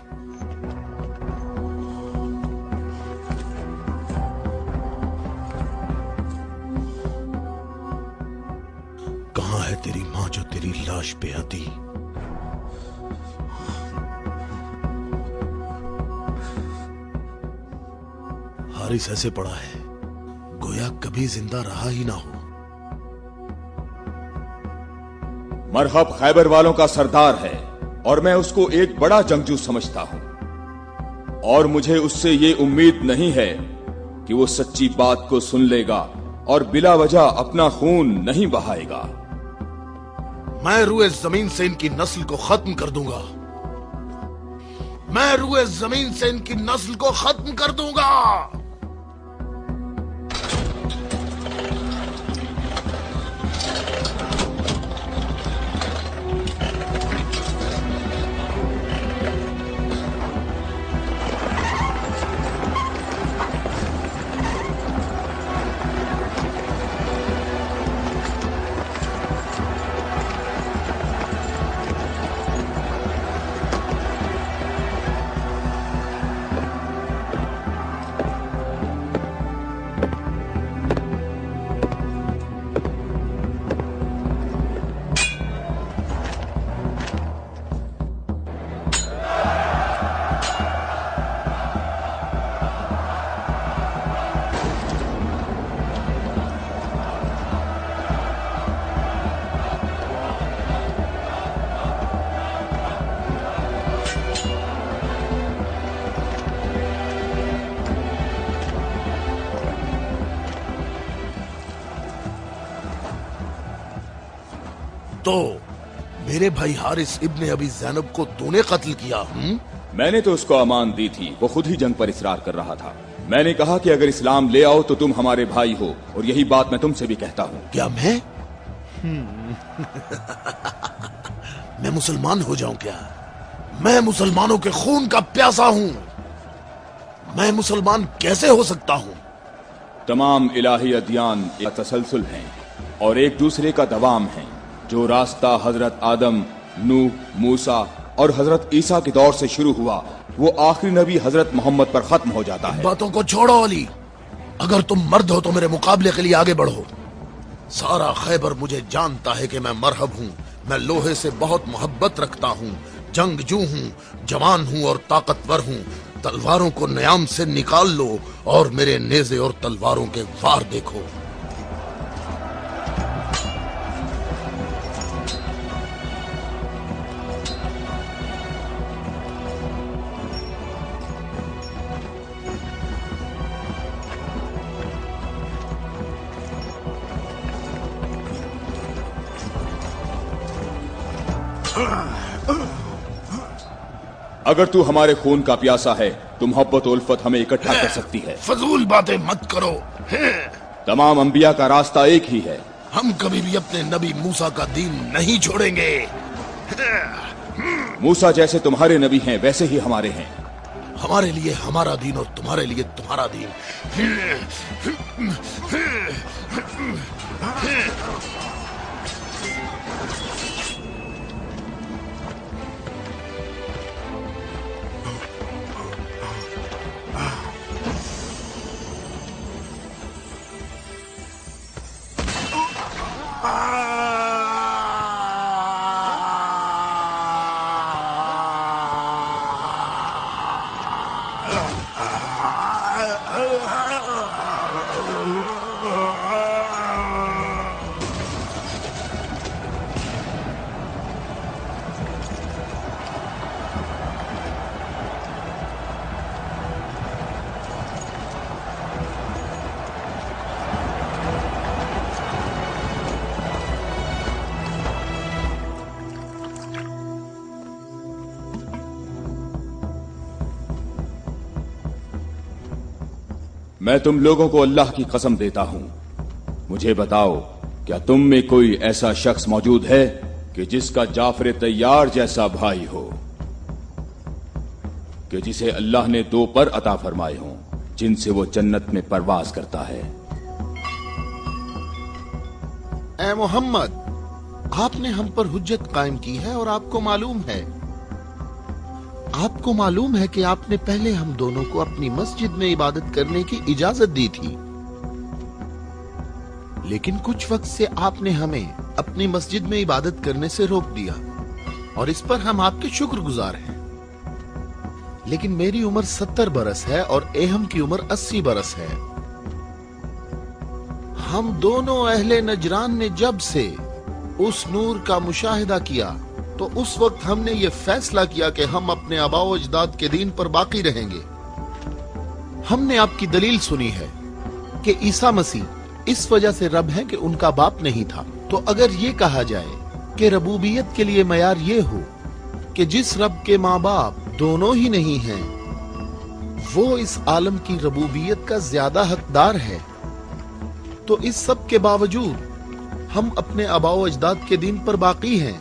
कहां है तेरी मां जो तेरी लाश पे आती? हारिस ऐसे पड़ा है गोया कभी जिंदा रहा ही ना हो। मरहब खैबर वालों का सरदार है और मैं उसको एक बड़ा जंगजू समझता हूं, और मुझे उससे ये उम्मीद नहीं है कि वो सच्ची बात को सुन लेगा और बिला वजह अपना खून नहीं बहाएगा। मैं रुए जमीन से इनकी नस्ल को खत्म कर दूंगा। मैं रुए जमीन से इनकी नस्ल को खत्म कर दूंगा। तो मेरे भाई हारिस इब्ने अबी ज़ैनब को तूने कत्ल किया? मैंने तो उसको अमान दी थी, वो खुद ही जंग पर इसरार कर रहा था। मैंने कहा कि अगर इस्लाम ले आओ तो तुम हमारे भाई हो, और यही बात मैं तुमसे भी कहता हूँ। क्या मैं मैं मुसलमान हो जाऊं क्या? मैं मुसलमानों के खून का प्यासा हूँ। मैं मुसलमान कैसे हो सकता हूँ? तमाम इलाही अदियान एक तसलसल हैं और एक दूसरे का दवाम है। जो रास्ता हजरत आदम, नूह, मूसा और हजरत ईसा के दौर से शुरू हुआ, वो आखिरी नबी हजरत मोहम्मद पर खत्म हो जाता है। बातों को छोड़ो अली, अगर तुम मर्द हो तो मेरे मुकाबले के लिए आगे बढ़ो। सारा खैबर मुझे जानता है कि मैं मरहब हूँ। मैं लोहे से बहुत मोहब्बत रखता हूँ, जंगजू हूँ, जवान हूँ और ताकतवर हूँ। तलवारों को न्याम से निकाल लो और मेरे नेज़े और तलवारों के वार देखो। अगर तू हमारे खून का प्यासा है तो मोहब्बत उल्फत हमें इकट्ठा कर सकती है। फजूल बातें मत करो। तमाम अंबिया का रास्ता एक ही है। हम कभी भी अपने नबी मूसा का दीन नहीं छोड़ेंगे। मूसा जैसे तुम्हारे नबी हैं वैसे ही हमारे हैं। हमारे लिए हमारा दीन और तुम्हारे लिए तुम्हारा दीन। मैं तुम लोगों को अल्लाह की कसम देता हूं, मुझे बताओ क्या तुम में कोई ऐसा शख्स मौजूद है कि जिसका जाफर तैयार जैसा भाई हो, कि जिसे अल्लाह ने 2 पर अता फरमाए हों जिनसे वो जन्नत में परवाज करता है। ए मोहम्मद, आपने हम पर हुज्जत कायम की है और आपको मालूम है कि आपने पहले हम दोनों को अपनी मस्जिद में इबादत करने की इजाजत दी थी, लेकिन कुछ वक्त से आपने हमें अपनी मस्जिद में इबादत करने से रोक दिया और इस पर हम आपके शुक्रगुजार हैं। लेकिन मेरी उम्र 70 बरस है और एहम की उम्र 80 बरस है। हम दोनों अहले नजरान ने जब से उस नूर का मुशाहिदा किया तो उस वक्त हमने ये फैसला किया कि हम अपने आबाओ अजदाद के दीन पर बाकी रहेंगे। हमने आपकी दलील सुनी है कि ईसा मसीह इस वजह से रब है कि उनका बाप नहीं था। तो अगर ये कहा जाए कि रबूबियत के लिए मयार ये हो कि जिस रब के माँ बाप दोनों ही नहीं हैं, वो इस आलम की रबूबियत का ज्यादा हकदार है, तो इस सब के बावजूद हम अपने आबाओ अजदाद के दीन पर बाकी हैं।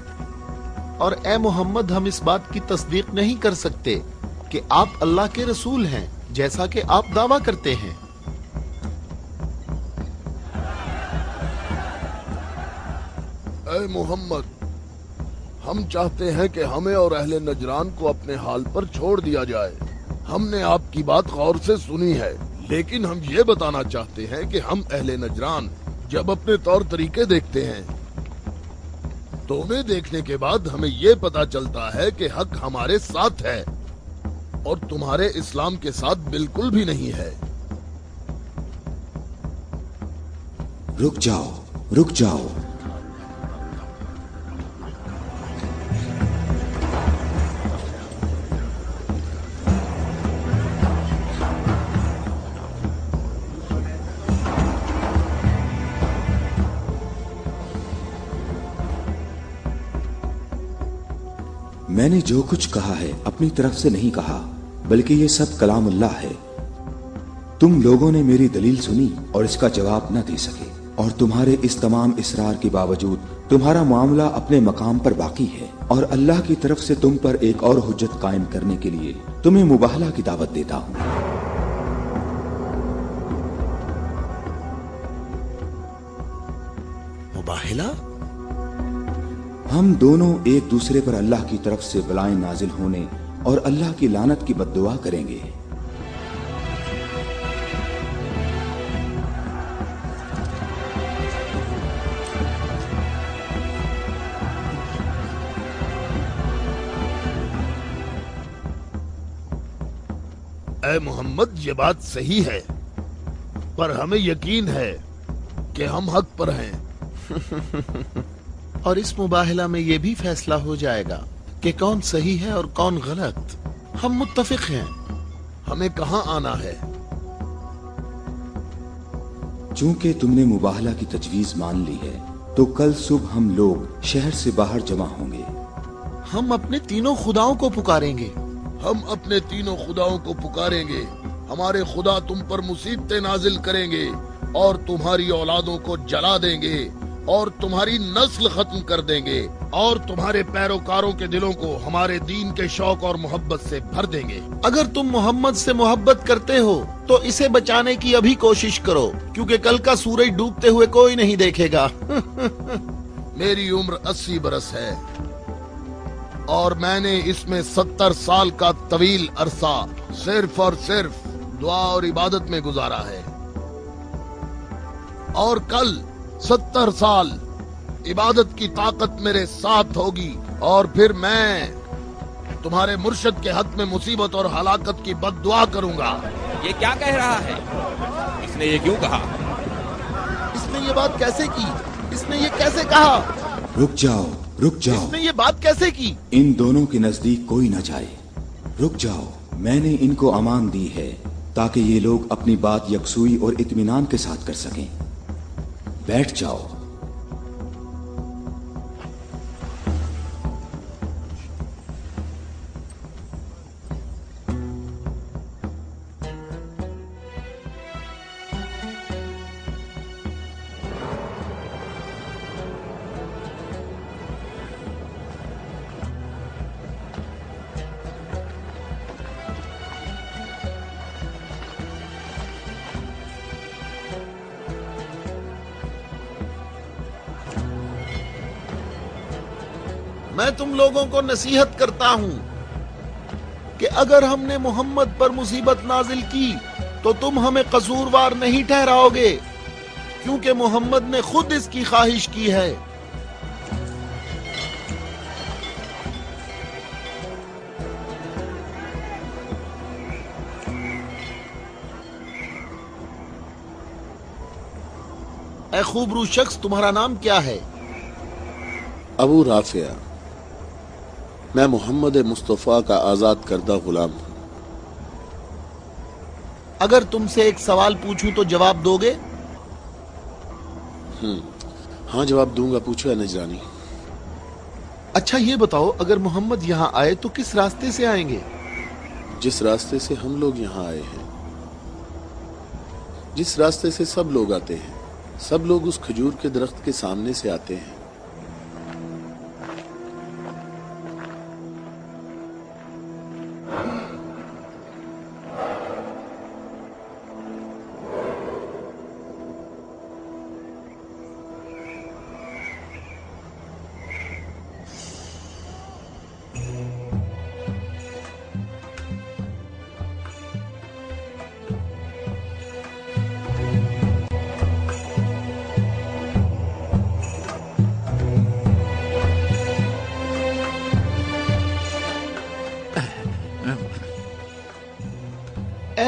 और ए मोहम्मद, हम इस बात की तस्दीक नहीं कर सकते कि आप अल्लाह के रसूल हैं, जैसा कि आप दावा करते हैं। ए मोहम्मद, हम चाहते हैं कि हमें और अहले नजरान को अपने हाल पर छोड़ दिया जाए। हमने आपकी बात गौर से सुनी है, लेकिन हम ये बताना चाहते हैं कि हम अहले नजरान जब अपने तौर तरीके देखते हैं तो उन्हें देखने के बाद हमें ये पता चलता है कि हक हमारे साथ है और तुम्हारे इस्लाम के साथ बिल्कुल भी नहीं है। रुक जाओ, रुक जाओ। मैंने जो कुछ कहा है अपनी तरफ से नहीं कहा, बल्कि ये सब कलामुल्लाह है। तुम लोगों ने मेरी दलील सुनी और इसका जवाब न दे सके, और तुम्हारे इस तमाम इसरार के बावजूद तुम्हारा मामला अपने मकाम पर बाकी है। और अल्लाह की तरफ से तुम पर एक और हुज्जत कायम करने के लिए तुम्हें मुबाहला की दावत देता हूँ। मुबाहला? हम दोनों एक दूसरे पर अल्लाह की तरफ से बलाएं नाजिल होने और अल्लाह की लानत की बद्दुआ करेंगे। ए मोहम्मद, ये बात सही है, पर हमें यकीन है कि हम हक पर हैं। और इस मुबाहला में ये भी फैसला हो जाएगा कि कौन सही है और कौन गलत। हम मुत्तफिक हैं। हमें कहाँ आना है? चूंकि तुमने मुबाहला की तजवीज मान ली है, तो कल सुबह हम लोग शहर से बाहर जमा होंगे। हम अपने तीनों खुदाओं को पुकारेंगे। हम अपने तीनों खुदाओं को पुकारेंगे। हमारे खुदा तुम पर मुसीबतें नाजिल करेंगे और तुम्हारी औलादों को जला देंगे और तुम्हारी नस्ल खत्म कर देंगे और तुम्हारे पैरोकारों के दिलों को हमारे दीन के शौक और मोहब्बत से भर देंगे। अगर तुम मोहम्मद से मोहब्बत करते हो तो इसे बचाने की अभी कोशिश करो, क्योंकि कल का सूरज डूबते हुए कोई नहीं देखेगा। मेरी उम्र 80 बरस है और मैंने इसमें 70 साल का तवील अरसा सिर्फ और सिर्फ दुआ और इबादत में गुजारा है, और कल 70 साल इबादत की ताकत मेरे साथ होगी और फिर मैं तुम्हारे मुर्शद के हक में मुसीबत और हलाकत की बद्दुआ करूंगा। ये क्या कह रहा है? इसने ये क्यों कहा? इसने ये बात कैसे की? इसने ये कैसे कहा? रुक जाओ, रुक जाओ। इसने ये बात कैसे की? इन दोनों के नजदीक कोई न जाए। रुक जाओ, मैंने इनको अमान दी है ताकि ये लोग अपनी बात यकसुई और इत्मीनान के साथ कर सकें। बैठ जाओ। मैं तुम लोगों को नसीहत करता हूं कि अगर हमने मोहम्मद पर मुसीबत नाजिल की तो तुम हमें कसूरवार नहीं ठहराओगे, क्योंकि मोहम्मद ने खुद इसकी ख्वाहिश की है। ए खूबरू शख्स, तुम्हारा नाम क्या है? अबू राफिया, मैं मोहम्मद मुस्तफ़ा का आजाद करदा गुलाम हूं। अगर तुमसे एक सवाल पूछूं तो जवाब दोगे? हाँ, जवाब दूंगा। पूछो है नजरानी। अच्छा ये बताओ, अगर मोहम्मद यहाँ आए तो किस रास्ते से आएंगे? जिस रास्ते से हम लोग यहाँ आए हैं, जिस रास्ते से सब लोग आते हैं, सब लोग उस खजूर के दरख्त के सामने से आते हैं।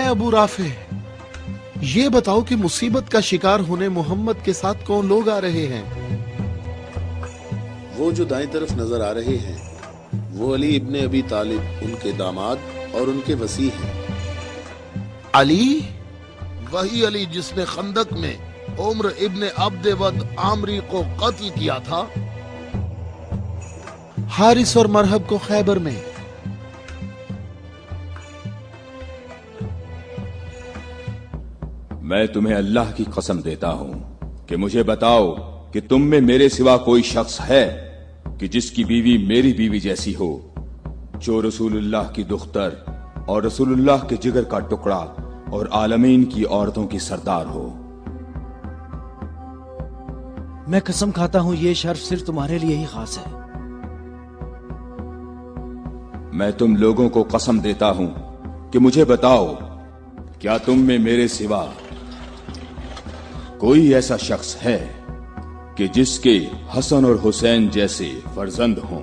अबू राफे, ये बताओ कि मुसीबत का शिकार होने मोहम्मद के साथ कौन लोग आ रहे हैं? वो जो दाएं तरफ नजर आ रहे हैं, वो अली इब्ने अबी तालिब, उनके दामाद और उनके वसी हैं। अली? वही अली जिसने खंदक में उम्र इब्ने अब्दवद आमरी को कत्ल किया था। हारिस और मरहब को खैबर में। मैं तुम्हें अल्लाह की कसम देता हूं कि मुझे बताओ कि तुम में मेरे सिवा कोई शख्स है कि जिसकी बीवी मेरी बीवी जैसी हो, जो रसूलुल्लाह की दुख्तर और रसूलुल्लाह के जिगर का टुकड़ा और आलमीन की औरतों की सरदार हो। मैं कसम खाता हूं ये शर्फ सिर्फ तुम्हारे लिए ही खास है। मैं तुम लोगों को कसम देता हूं कि मुझे बताओ, क्या तुम में मेरे सिवा कोई ऐसा शख्स है कि जिसके हसन और हुसैन जैसे फर्जंद हों,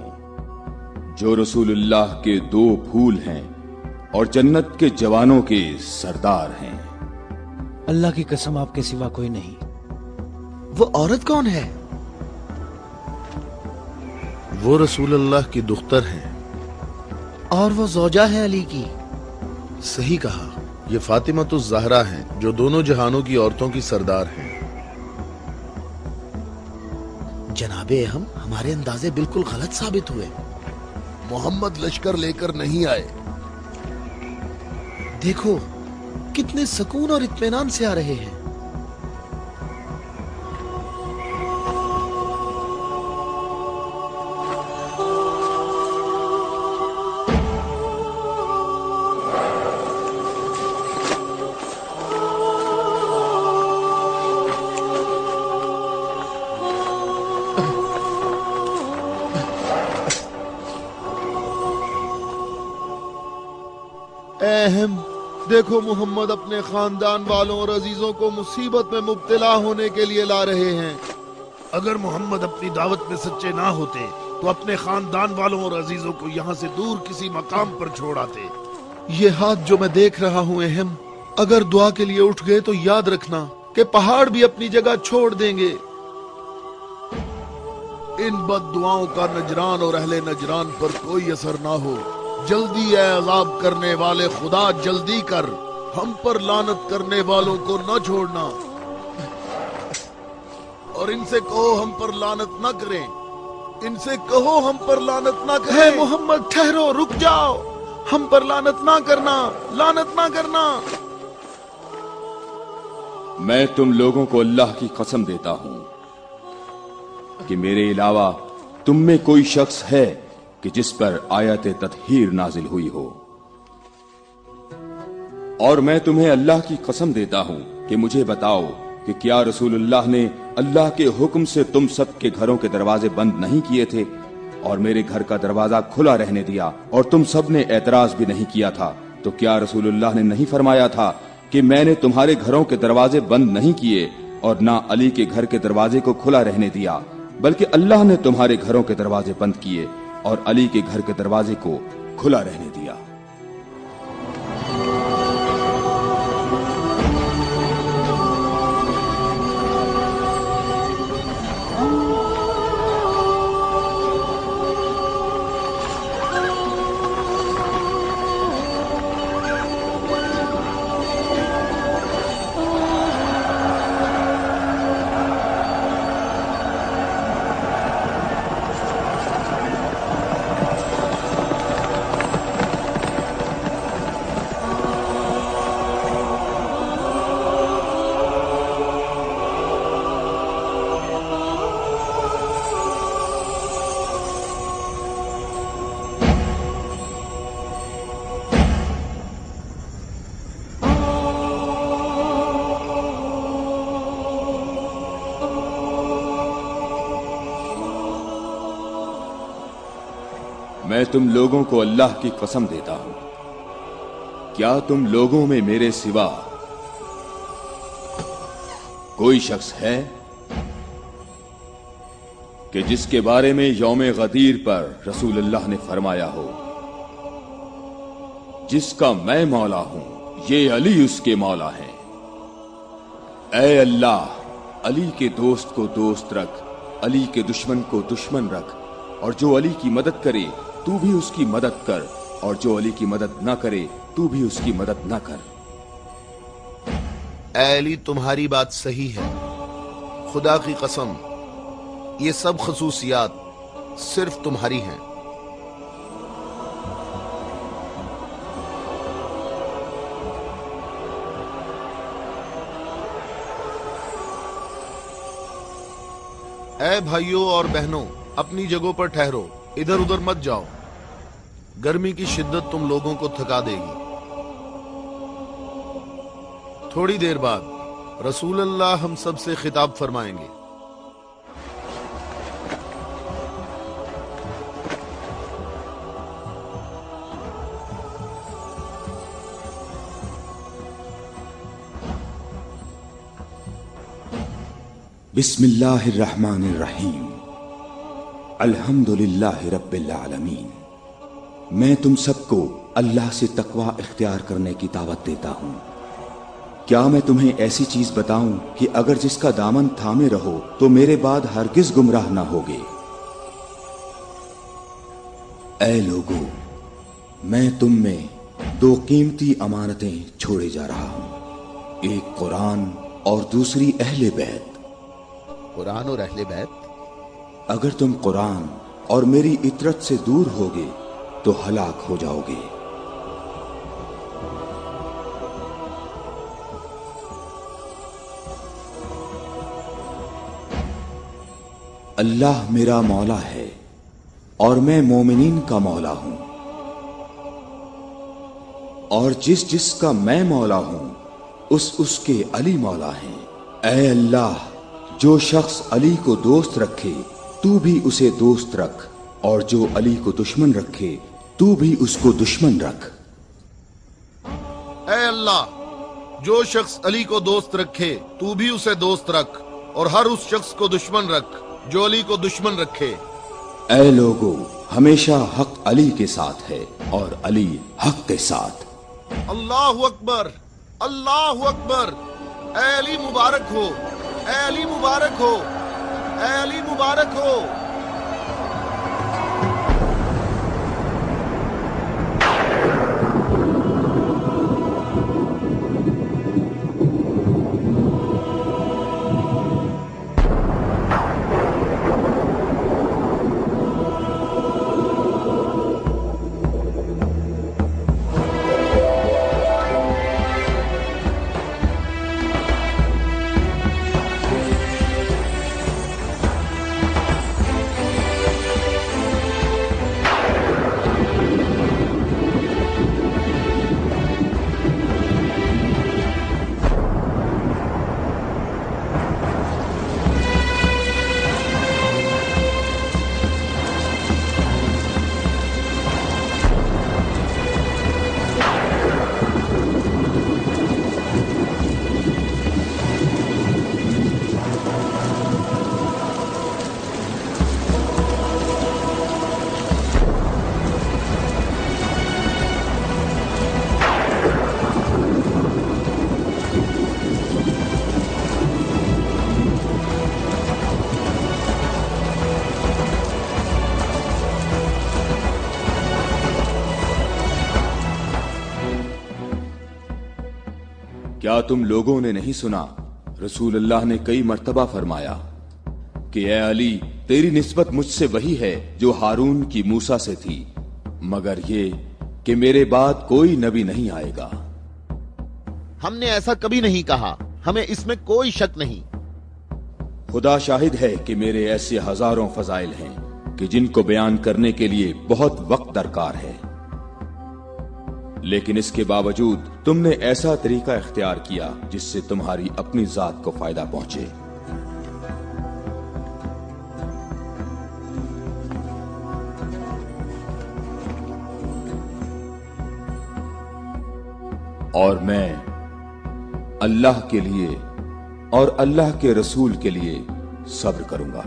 जो रसूलुल्लाह के 2 फूल हैं और जन्नत के जवानों के सरदार हैं? अल्लाह की कसम आपके सिवा कोई नहीं। वो औरत कौन है? वो रसूलुल्लाह की दुख्तर है। और वो ज़ौजा है अली की। सही कहा, ये फातिमा तो ज़हरा हैं, जो दोनों जहानों की औरतों की सरदार हैं। जनाबे हम हमारे अंदाजे बिल्कुल गलत साबित हुए। मोहम्मद लश्कर लेकर नहीं आए। देखो कितने सुकून और इत्मीनान से आ रहे हैं। अहम देखो, मोहम्मद अपने खानदान वालों और अजीजों को मुसीबत में मुब्तला होने के लिए ला रहे हैं। अगर मोहम्मद अपनी दावत में सच्चे ना होते तो अपने खानदान वालों और अजीजों को यहाँ से दूर किसी मकाम पर छोड़ आते। ये हाथ जो मैं देख रहा हूँ अहम, अगर दुआ के लिए उठ गए तो याद रखना कि पहाड़ भी अपनी जगह छोड़ देंगे। इन बद्दुआओं का नजरान और अहले नजरान पर कोई असर ना हो। जल्दी है अज़ाब करने वाले खुदा, जल्दी कर, हम पर लानत करने वालों को न छोड़ना। और इनसे कहो हम पर लानत न करें, इनसे कहो हम पर लानत न करें। मोहम्मद ठहरो, रुक जाओ, हम पर लानत ना करना, लानत ना करना। मैं तुम लोगों को अल्लाह की कसम देता हूं कि मेरे अलावा तुम में कोई शख्स है कि जिस पर आयत तत्हीर नाजिल हुई हो। और मैं तुम्हें अल्लाह की कसम देता हूं कि मुझे बताओ कि क्या रसूलुल्लाह ने अल्लाह के हुक्म से तुम सब के घरों के दरवाजे बंद नहीं किए थे और मेरे घर का दरवाजा खुला रहने दिया और तुम सब ने एतराज भी नहीं किया था? तो क्या रसूलुल्लाह ने नहीं फरमाया था कि मैंने तुम्हारे घरों के दरवाजे बंद नहीं किए और ना अली के घर के दरवाजे को खुला रहने दिया, बल्कि अल्लाह ने तुम्हारे घरों के दरवाजे बंद किए और अली के घर के दरवाजे को खुला रहने दिया। मैं तुम लोगों को अल्लाह की कसम देता हूं, क्या तुम लोगों में मेरे सिवा कोई शख्स है कि जिसके बारे में यौम गदीर पर रसूलुल्लाह ने फरमाया हो, जिसका मैं मौला हूं, ये अली उसके मौला हैं। ऐ अल्लाह, अली के दोस्त को दोस्त रख, अली के दुश्मन को दुश्मन रख, और जो अली की मदद करे तू भी उसकी मदद कर, और जो अली की मदद ना करे तू भी उसकी मदद ना कर। ऐ अली, तुम्हारी बात सही है, खुदा की कसम ये सब खसूसियात सिर्फ तुम्हारी हैं। ऐ भाइयों और बहनों, अपनी जगहों पर ठहरो, इधर उधर मत जाओ, गर्मी की शिद्दत तुम लोगों को थका देगी। थोड़ी देर बाद रसूलुल्लाह हम सब से खिताब फरमाएंगे। बिस्मिल्लाहिर्रहमानिर्रहीम, अल्हम्दुलिल्लाहि रब्बिल आलमीन। मैं तुम सबको अल्लाह से तकवा इख्तियार करने की दावत देता हूं। क्या मैं तुम्हें ऐसी चीज बताऊं कि अगर जिसका दामन थामे रहो तो मेरे बाद हरगिज गुमराह ना होगे। ऐ लोगों, मैं तुम में दो कीमती अमानतें छोड़े जा रहा हूं, एक कुरान और दूसरी अहले बैत। कुरान और अहले बैत? अगर तुम कुरान और मेरी इतरत से दूर होगे तो हलाक हो जाओगे। अल्लाह मेरा मौला है और मैं मोमिनीन का मौला हूं, और जिसका मैं मौला हूं उसके अली मौला हैं। ऐ अल्लाह, जो शख्स अली को दोस्त रखे तू भी उसे दोस्त रख, और जो अली को दुश्मन रखे तू भी उसको दुश्मन रख। ऐ अल्लाह, जो शख्स अली को दोस्त रखे तू भी उसे दोस्त रख, और हर उस शख्स को दुश्मन रख जो अली को दुश्मन रखे। ऐ लोगों, हमेशा हक अली के साथ है और अली हक के साथ। अल्लाहु अकबर, अल्लाहु अकबर। ऐ अली मुबारक हो, ऐ अली मुबारक हो, ऐ अली मुबारक हो। क्या तुम लोगों ने नहीं सुना, रसूलुल्लाह ने कई मर्तबा फरमाया कि ऐ अली, तेरी निस्बत मुझसे वही है जो हारून की मूसा से थी, मगर ये कि मेरे बाद कोई नबी नहीं आएगा। हमने ऐसा कभी नहीं कहा, हमें इसमें कोई शक नहीं। खुदा शाहिद है कि मेरे ऐसे हजारों फजाइल हैं कि जिनको बयान करने के लिए बहुत वक्त दरकार है, लेकिन इसके बावजूद तुमने ऐसा तरीका इख्तियार किया जिससे तुम्हारी अपनी जात को फायदा पहुंचे। और मैं अल्लाह के लिए और अल्लाह के रसूल के लिए सब्र करूंगा।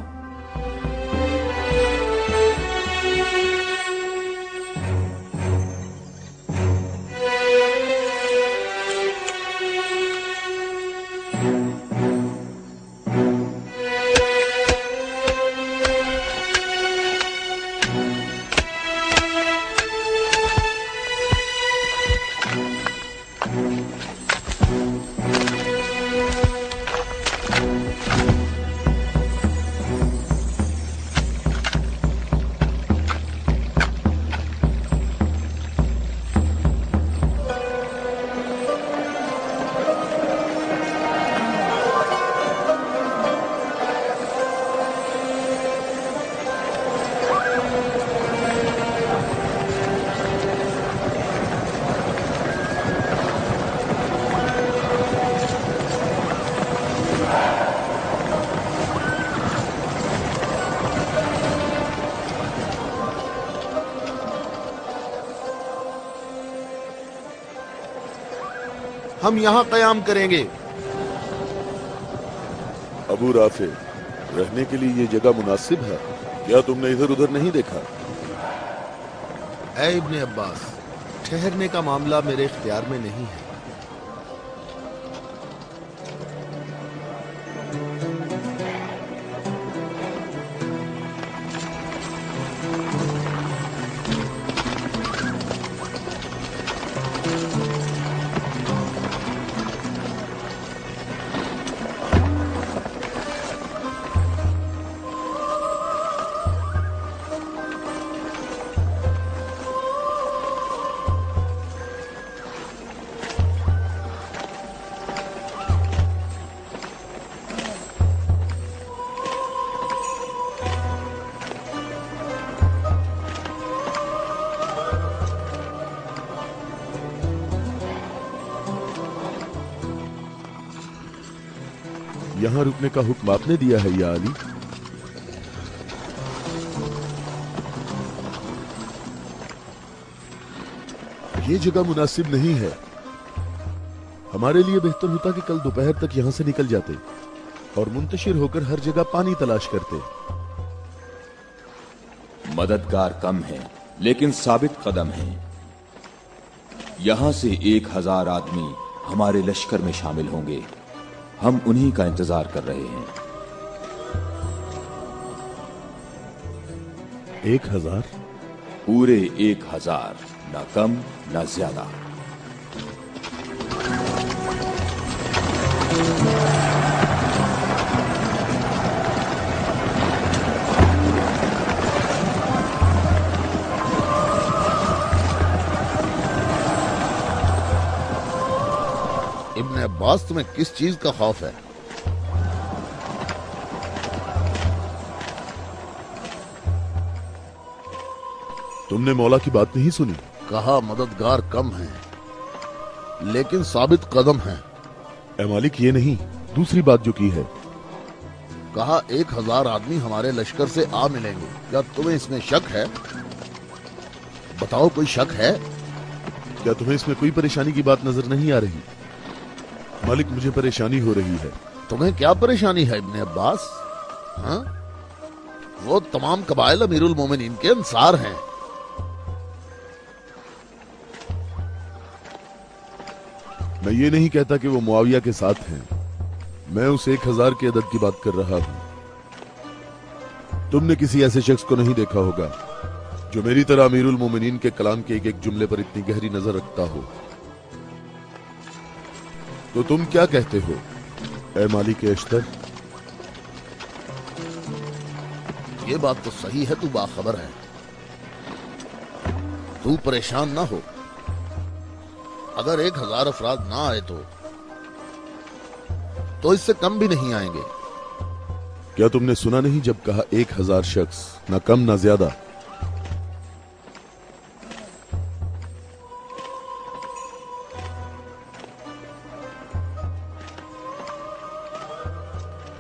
हम यहाँ कयाम करेंगे। अबू राफे, रहने के लिए ये जगह मुनासिब है? क्या तुमने इधर उधर नहीं देखा? ऐ इब्ने अब्बास, ठहरने का मामला मेरे इख्तियार में नहीं है। यहाँ रुकने का हुक्म आपने दिया है या अली? ये जगह मुनासिब नहीं है। हमारे लिए बेहतर होता कि कल दोपहर तक यहाँ से निकल जाते और मुंतशिर होकर हर जगह पानी तलाश करते। मददगार कम है लेकिन साबित कदम है। यहां से 1000 आदमी हमारे लश्कर में शामिल होंगे। हम उन्हीं का इंतजार कर रहे हैं। 1000? पूरे 1000, ना कम ना ज्यादा। इब्ने अब्बास, तुम्हें किस चीज का खौफ है? तुमने मौला की बात नहीं सुनी? कहा मददगार कम हैं, लेकिन साबित कदम हैं। ए मालिक, ये नहीं, दूसरी बात जो की है। कहा 1000 आदमी हमारे लश्कर से आ मिलेंगे। क्या तुम्हें इसमें शक है? बताओ, कोई शक है? क्या तुम्हें इसमें कोई परेशानी की बात नजर नहीं आ रही? मालिक, मुझे परेशानी हो रही है। तुम्हें क्या परेशानी है इब्ने अब्बास? हाँ? वो तमाम कबाइल अमीरुल मोमिनीन के अंसार हैं। मैं ये नहीं कहता कि वो मुआविया के साथ हैं। मैं उस 1000 के अदद की बात कर रहा हूं। तुमने किसी ऐसे शख्स को नहीं देखा होगा जो मेरी तरह अमीरुल मोमिनीन के कलाम के एक एक जुमले पर इतनी गहरी नजर रखता हो। तो तुम क्या कहते हो ए मालिक अश्तर? ये बात तो सही है, तू बाखबर है। तू परेशान ना हो। अगर 1000 अफराद ना आए तो इससे कम भी नहीं आएंगे। क्या तुमने सुना नहीं जब कहा 1000 शख्स, ना कम ना ज्यादा?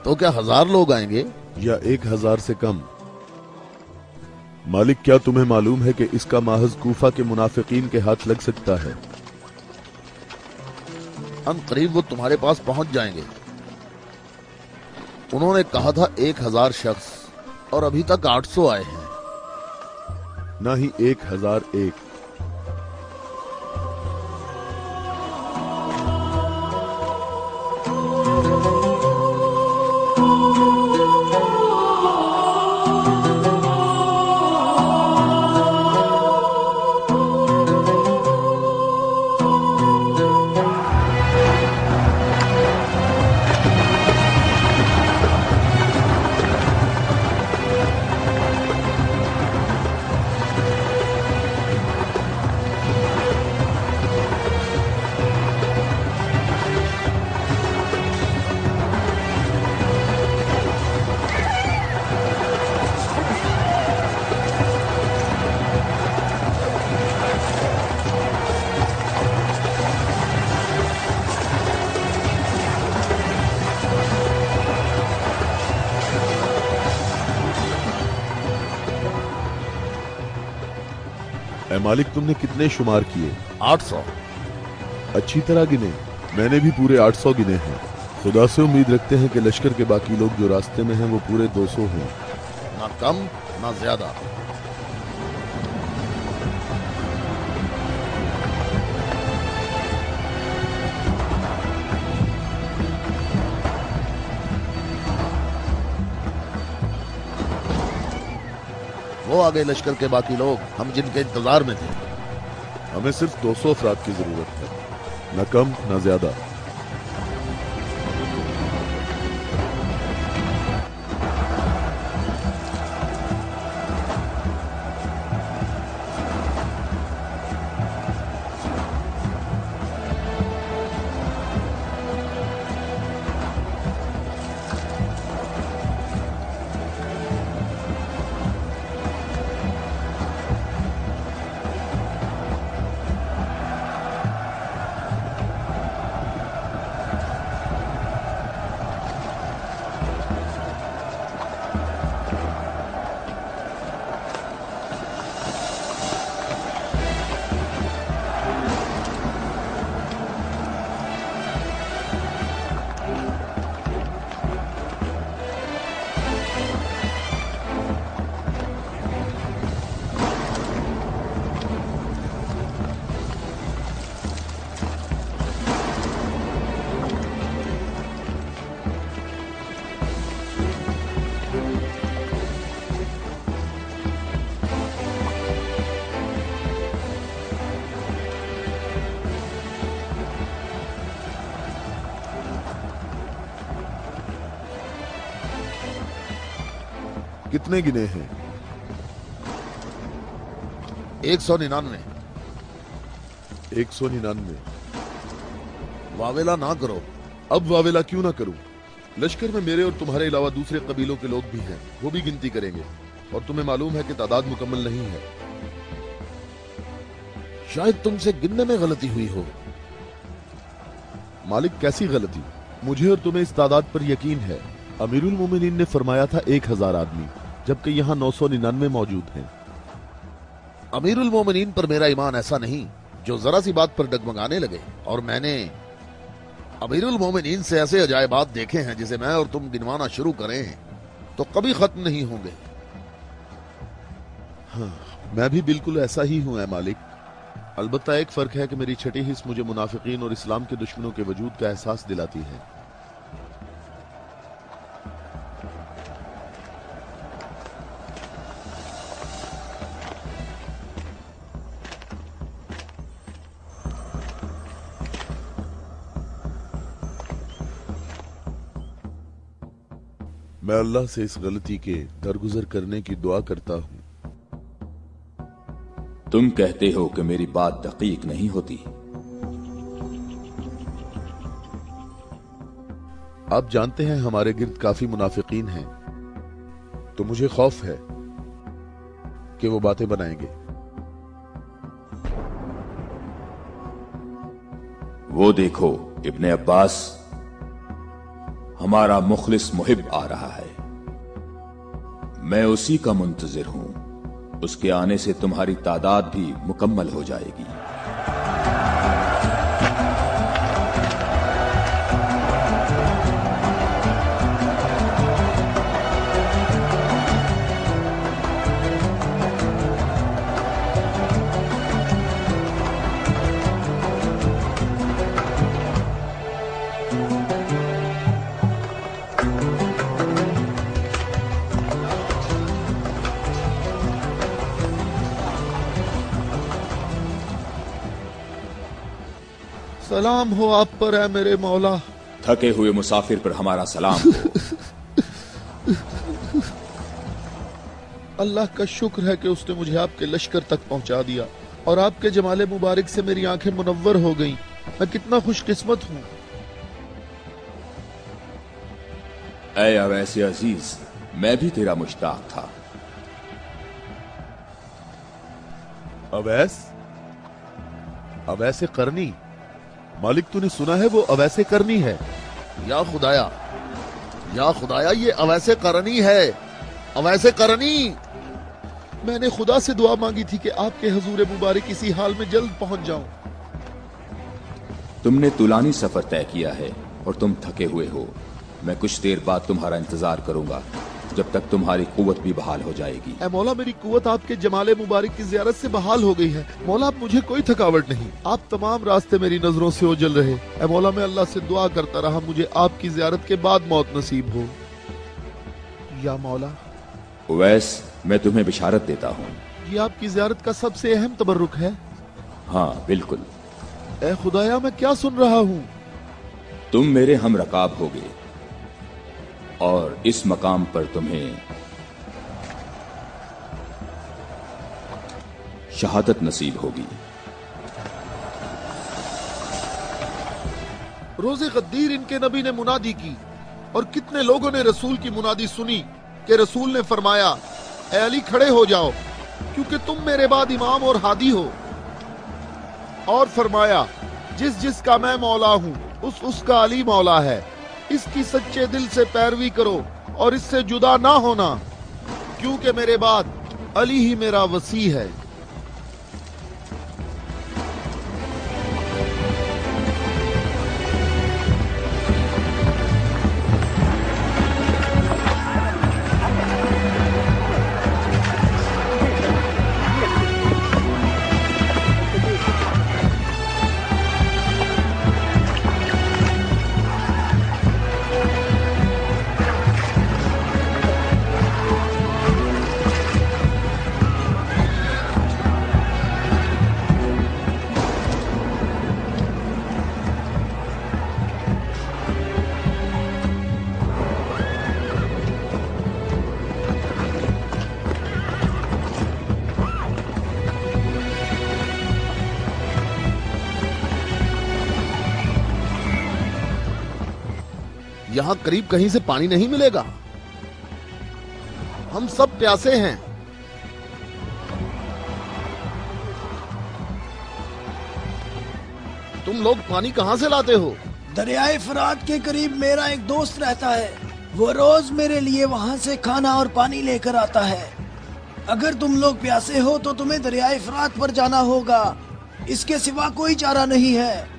तो क्या 1000 लोग आएंगे या 1000 से कम? मालिक, क्या तुम्हें मालूम है कि इसका माहज कूफा के मुनाफिकीन के हाथ लग सकता है? अन करीब वो तुम्हारे पास पहुंच जाएंगे। उन्होंने कहा था 1000 शख्स और अभी तक 800 आए हैं। ना ही 1001। ऐ मालिक, तुमने कितने शुमार किए? 800। अच्छी तरह गिने? मैंने भी पूरे 800 गिने हैं। खुदा से उम्मीद रखते हैं कि लश्कर के बाकी लोग जो रास्ते में हैं वो पूरे 200 हों। ना कम ना ज्यादा। वो आ गए लश्कर के बाकी लोग, हम जिनके इंतजार में थे। हमें सिर्फ 200 अफराद की जरूरत है, न कम न ज्यादा। कितने गिने हैं? 199। 199। वावेला ना करो। अब वावेला क्यों ना करूं? लश्कर में मेरे और तुम्हारे अलावा दूसरे कबीलों के लोग भी हैं, वो भी गिनती करेंगे, और तुम्हें मालूम है कि तादाद मुकम्मल नहीं है। शायद तुमसे गिनने में गलती हुई हो। मालिक, कैसी गलती? मुझे और तुम्हें इस तादाद पर यकीन है। अमीरुल मोमिनीन ने फरमाया था 1000 आदमी, जबकि यहाँ 999 मौजूद हैं। अमीरुल मोमिनीन पर मेरा ईमान ऐसा नहीं जो जरा सी बात पर डगमगाने लगे। और मैंने अमीरुल मोमिनीन से ऐसे अजायबात देखे हैं जिसे मैं और तुम गिनवाना शुरू करें तो कभी खत्म नहीं होंगे। हाँ, मैं भी बिल्कुल ऐसा ही हूं ऐ मालिक। अलबत्ता एक फर्क है कि मेरी छठी हिस्स मुझे मुनाफिकीन और इस्लाम के दुश्मनों के वजूद का एहसास दिलाती है। मैं अल्लाह से इस गलती के दरगुजर करने की दुआ करता हूं। तुम कहते हो कि मेरी बात दकीक नहीं होती। आप जानते हैं हमारे गिर्द काफी मुनाफिकीन हैं, तो मुझे खौफ है कि वो बातें बनाएंगे। वो देखो, इब्ने अब्बास, हमारा मुखलिस मुहिब आ रहा है। मैं उसी का मुंतजिर हूं। उसके आने से तुम्हारी तादाद भी मुकम्मल हो जाएगी। सलाम हो आप पर है मेरे मौला। थके हुए मुसाफिर पर हमारा सलाम हो। अल्लाह का शुक्र है कि उसने मुझे आपके लश्कर तक पहुंचा दिया और आपके जमाले मुबारक से मेरी आंखें मुनव्वर हो गईं। मैं कितना खुशकिस्मत हूँ। ऐ अवैसे अजीज, मैं भी तेरा मुश्ताक था। अवैस? अवैसे करनी? मालिक तूने सुना है वो अवैसे करनी है? या खुदाया ये अवैसे करनी है, अवैसे करनी। मैंने खुदा से दुआ मांगी थी कि आपके हजूर मुबारक इसी हाल में जल्द पहुंच जाऊं। तुमने तुलानी सफर तय किया है और तुम थके हुए हो। मैं कुछ देर बाद तुम्हारा इंतजार करूंगा जब तक तुम्हारी कुव्वत भी बहाल हो जाएगी। ऐ मौला, मेरी कुव्वत आपके जमाले मुबारक की ज़ियारत से बहाल हो गई है। मौला, अब मुझे कोई थकावट नहीं। आप तमाम रास्ते मेरी नजरों से ओझल रहे। ऐ मौला, मैं अल्लाह से दुआ करता रहा मुझे आपकी ज़ियारत के बाद मौत नसीब हो। या मौला। उवैस, मैं तुम्हें बिशारत देता हूँ। ये आपकी ज़ियारत का सबसे अहम तबर्रुक है। हाँ बिल्कुल। ऐ खुदाया, मैं क्या सुन रहा हूँ? तुम मेरे हम रकाब होगे और इस मकाम पर तुम्हें शहादत नसीब होगी। रोज़े गद्दीर इनके नबी ने मुनादी की और कितने लोगों ने रसूल की मुनादी सुनी कि रसूल ने फरमाया, ऐ अली खड़े हो जाओ क्योंकि तुम मेरे बाद इमाम और हादी हो। और फरमाया, जिसका मैं मौला हूँ उसका अली मौला है। इसकी सच्चे दिल से पैरवी करो और इससे जुदा ना होना, क्योंकि मेरे बाद अली ही मेरा वसी है। यहाँ करीब कहीं से पानी नहीं मिलेगा। हम सब प्यासे हैं। तुम लोग पानी कहाँ से लाते हो? दरियाए फरात के करीब मेरा एक दोस्त रहता है। वो रोज मेरे लिए वहाँ से खाना और पानी लेकर आता है। अगर तुम लोग प्यासे हो तो तुम्हें दरियाए फरात पर जाना होगा। इसके सिवा कोई चारा नहीं है।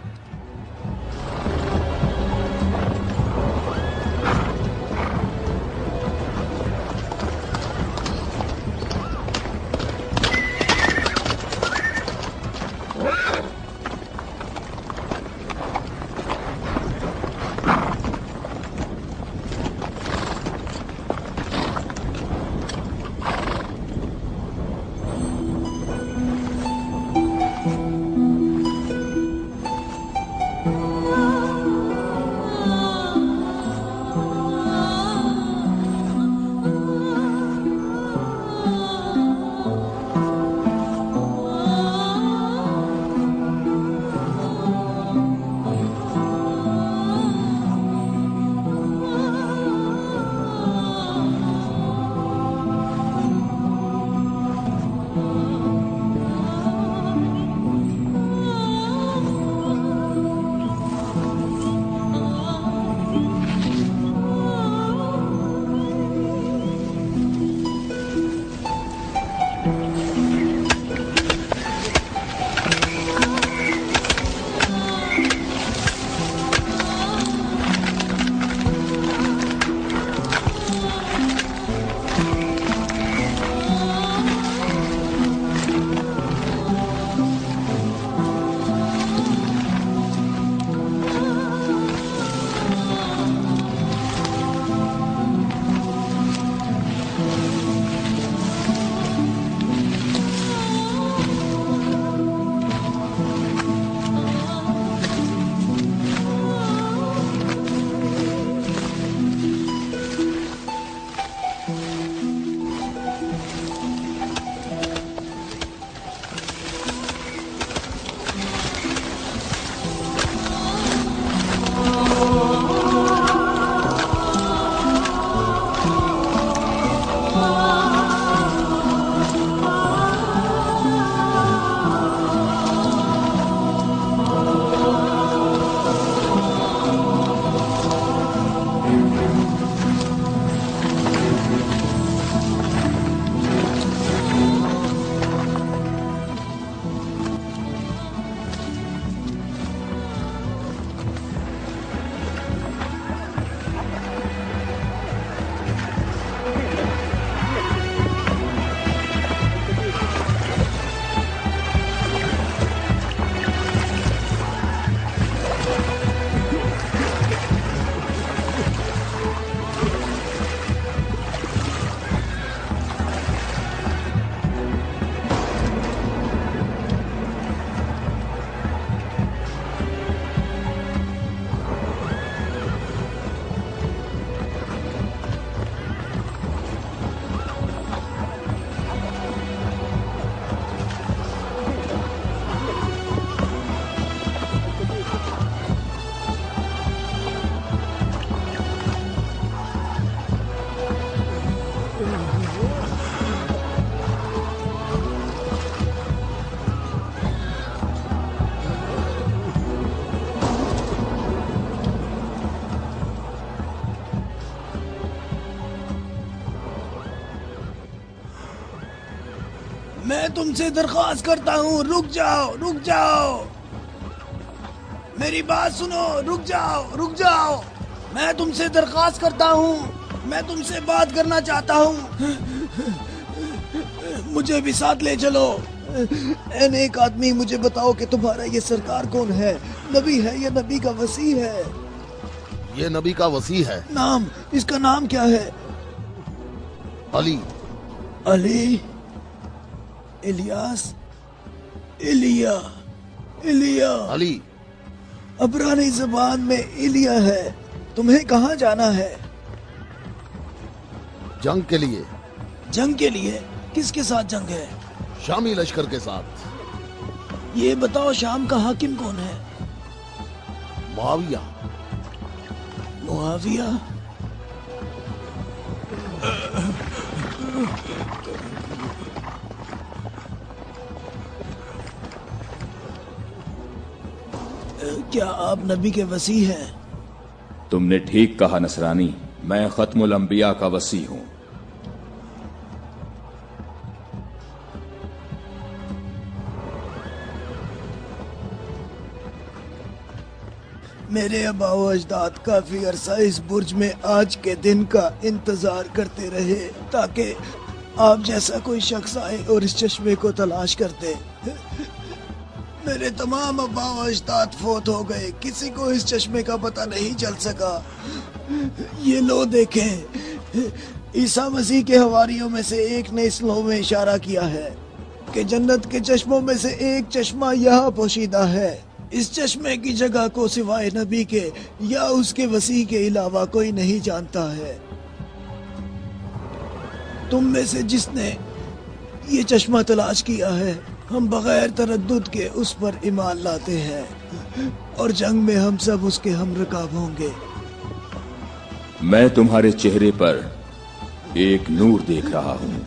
میں تم سے درخواست کرتا ہوں، رک جاؤ، رک جاؤ، میری بات سنو، رک جاؤ، رک جاؤ، میں تم سے درخواست کرتا ہوں، میں تم سے بات کرنا چاہتا ہوں، مجھے بھی ساتھ لے چلو۔ اے نیک آدمی، مجھے بتاؤ کہ تمہارا یہ سرکار کون ہے؟ نبی ہے یا نبی کا وصی ہے؟ یہ نبی کا وصی ہے۔ نام، اس کا نام کیا ہے؟ علی۔ علی، الیاس، ایلیا، ایلیا۔ علی عبرانی زبان میں ایلیا ہے۔ تمہیں کہاں جانا ہے؟ جنگ کے لیے۔ جنگ کے لیے؟ کس کے ساتھ جنگ ہے؟ شامی لشکر کے ساتھ۔ یہ بتاؤ شام کا حاکم کون ہے؟ معاویہ۔ معاویہ؟ کیا آپ نبی کے وصی ہیں؟ تم نے ٹھیک کہا نصرانی، میں ختم الانبیاء کا وصی ہوں۔ میرے آبا و اجداد کافی عرصہ اس برج میں آج کے دن کا انتظار کرتے رہے تاکہ آپ جیسا کوئی شخص آئے اور اس چشمے کو تلاش کرتے۔ میرے تمام آبا و اجداد فوت ہو گئے، کسی کو اس چشمے کا پتہ نہیں چل سکا۔ یہ لو دیکھیں، عیسیٰ مسیح کے حواریوں میں سے ایک نے اس لو میں اشارہ کیا ہے کہ جنت کے چشموں میں سے ایک چشمہ یہاں پوشیدہ ہے۔ اس چشمے کی جگہ کو سوائے نبی کے یا اس کے وصی کے علاوہ کوئی نہیں جانتا ہے۔ تم میں سے جس نے یہ چشمہ تلاش کیا ہے، ہم بغیر تردد کے اس پر ایمان لاتے ہیں اور جنگ میں ہم سب اس کے ہم رکاب ہوں گے۔ میں تمہارے چہرے پر ایک نور دیکھ رہا ہوں،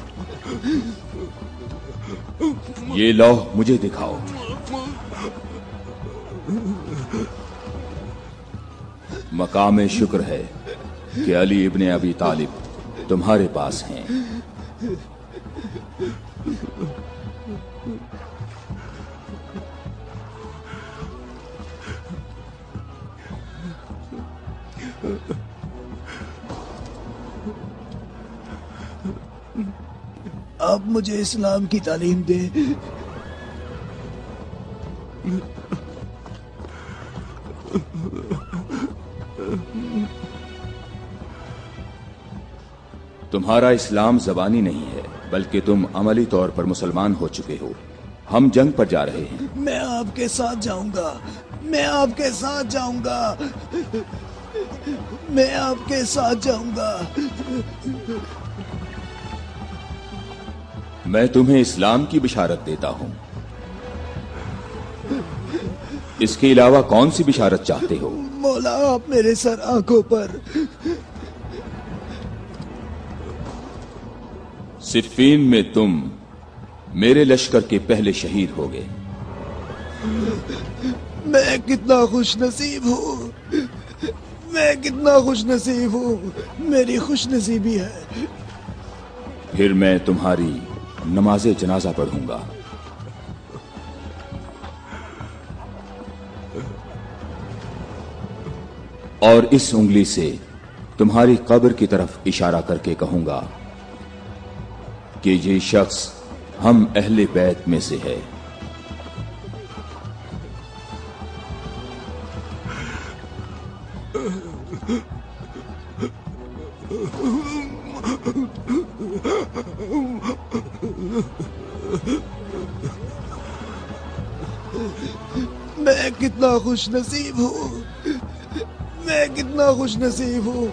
یہ لوح مجھے دکھاؤ۔ مقام شکر ہے کہ علی ابن ابی طالب تمہارے پاس ہیں۔ آپ مجھے اسلام کی تعلیم دیں۔ تمہارا اسلام زبانی نہیں ہے بلکہ تم عملی طور پر مسلمان ہو چکے ہو۔ ہم جنگ پر جا رہے ہیں۔ میں آپ کے ساتھ جاؤں گا، میں آپ کے ساتھ جاؤں گا، میں آپ کے ساتھ جاؤں گا۔ میں تمہیں اسلام کی بشارت دیتا ہوں، اس کے علاوہ کون سی بشارت چاہتے ہو؟ مولا، آپ میرے سر آنکھوں پر۔ صفین میں تم میرے لشکر کے پہلے شہید ہو گئے۔ میں کتنا خوش نصیب ہوں، میں کتنا خوش نصیب ہوں، میری خوش نصیبی ہے۔ پھر میں تمہاری نماز جنازہ پڑھوں گا۔ اور اس انگلی سے تمہاری قبر کی طرف اشارہ کر کے کہوں گا کہ یہ شخص ہم اہل بیت میں سے ہے۔ میں کتنا خوش نصیب ہوں، میں کتنا خوش نصیب ہوں۔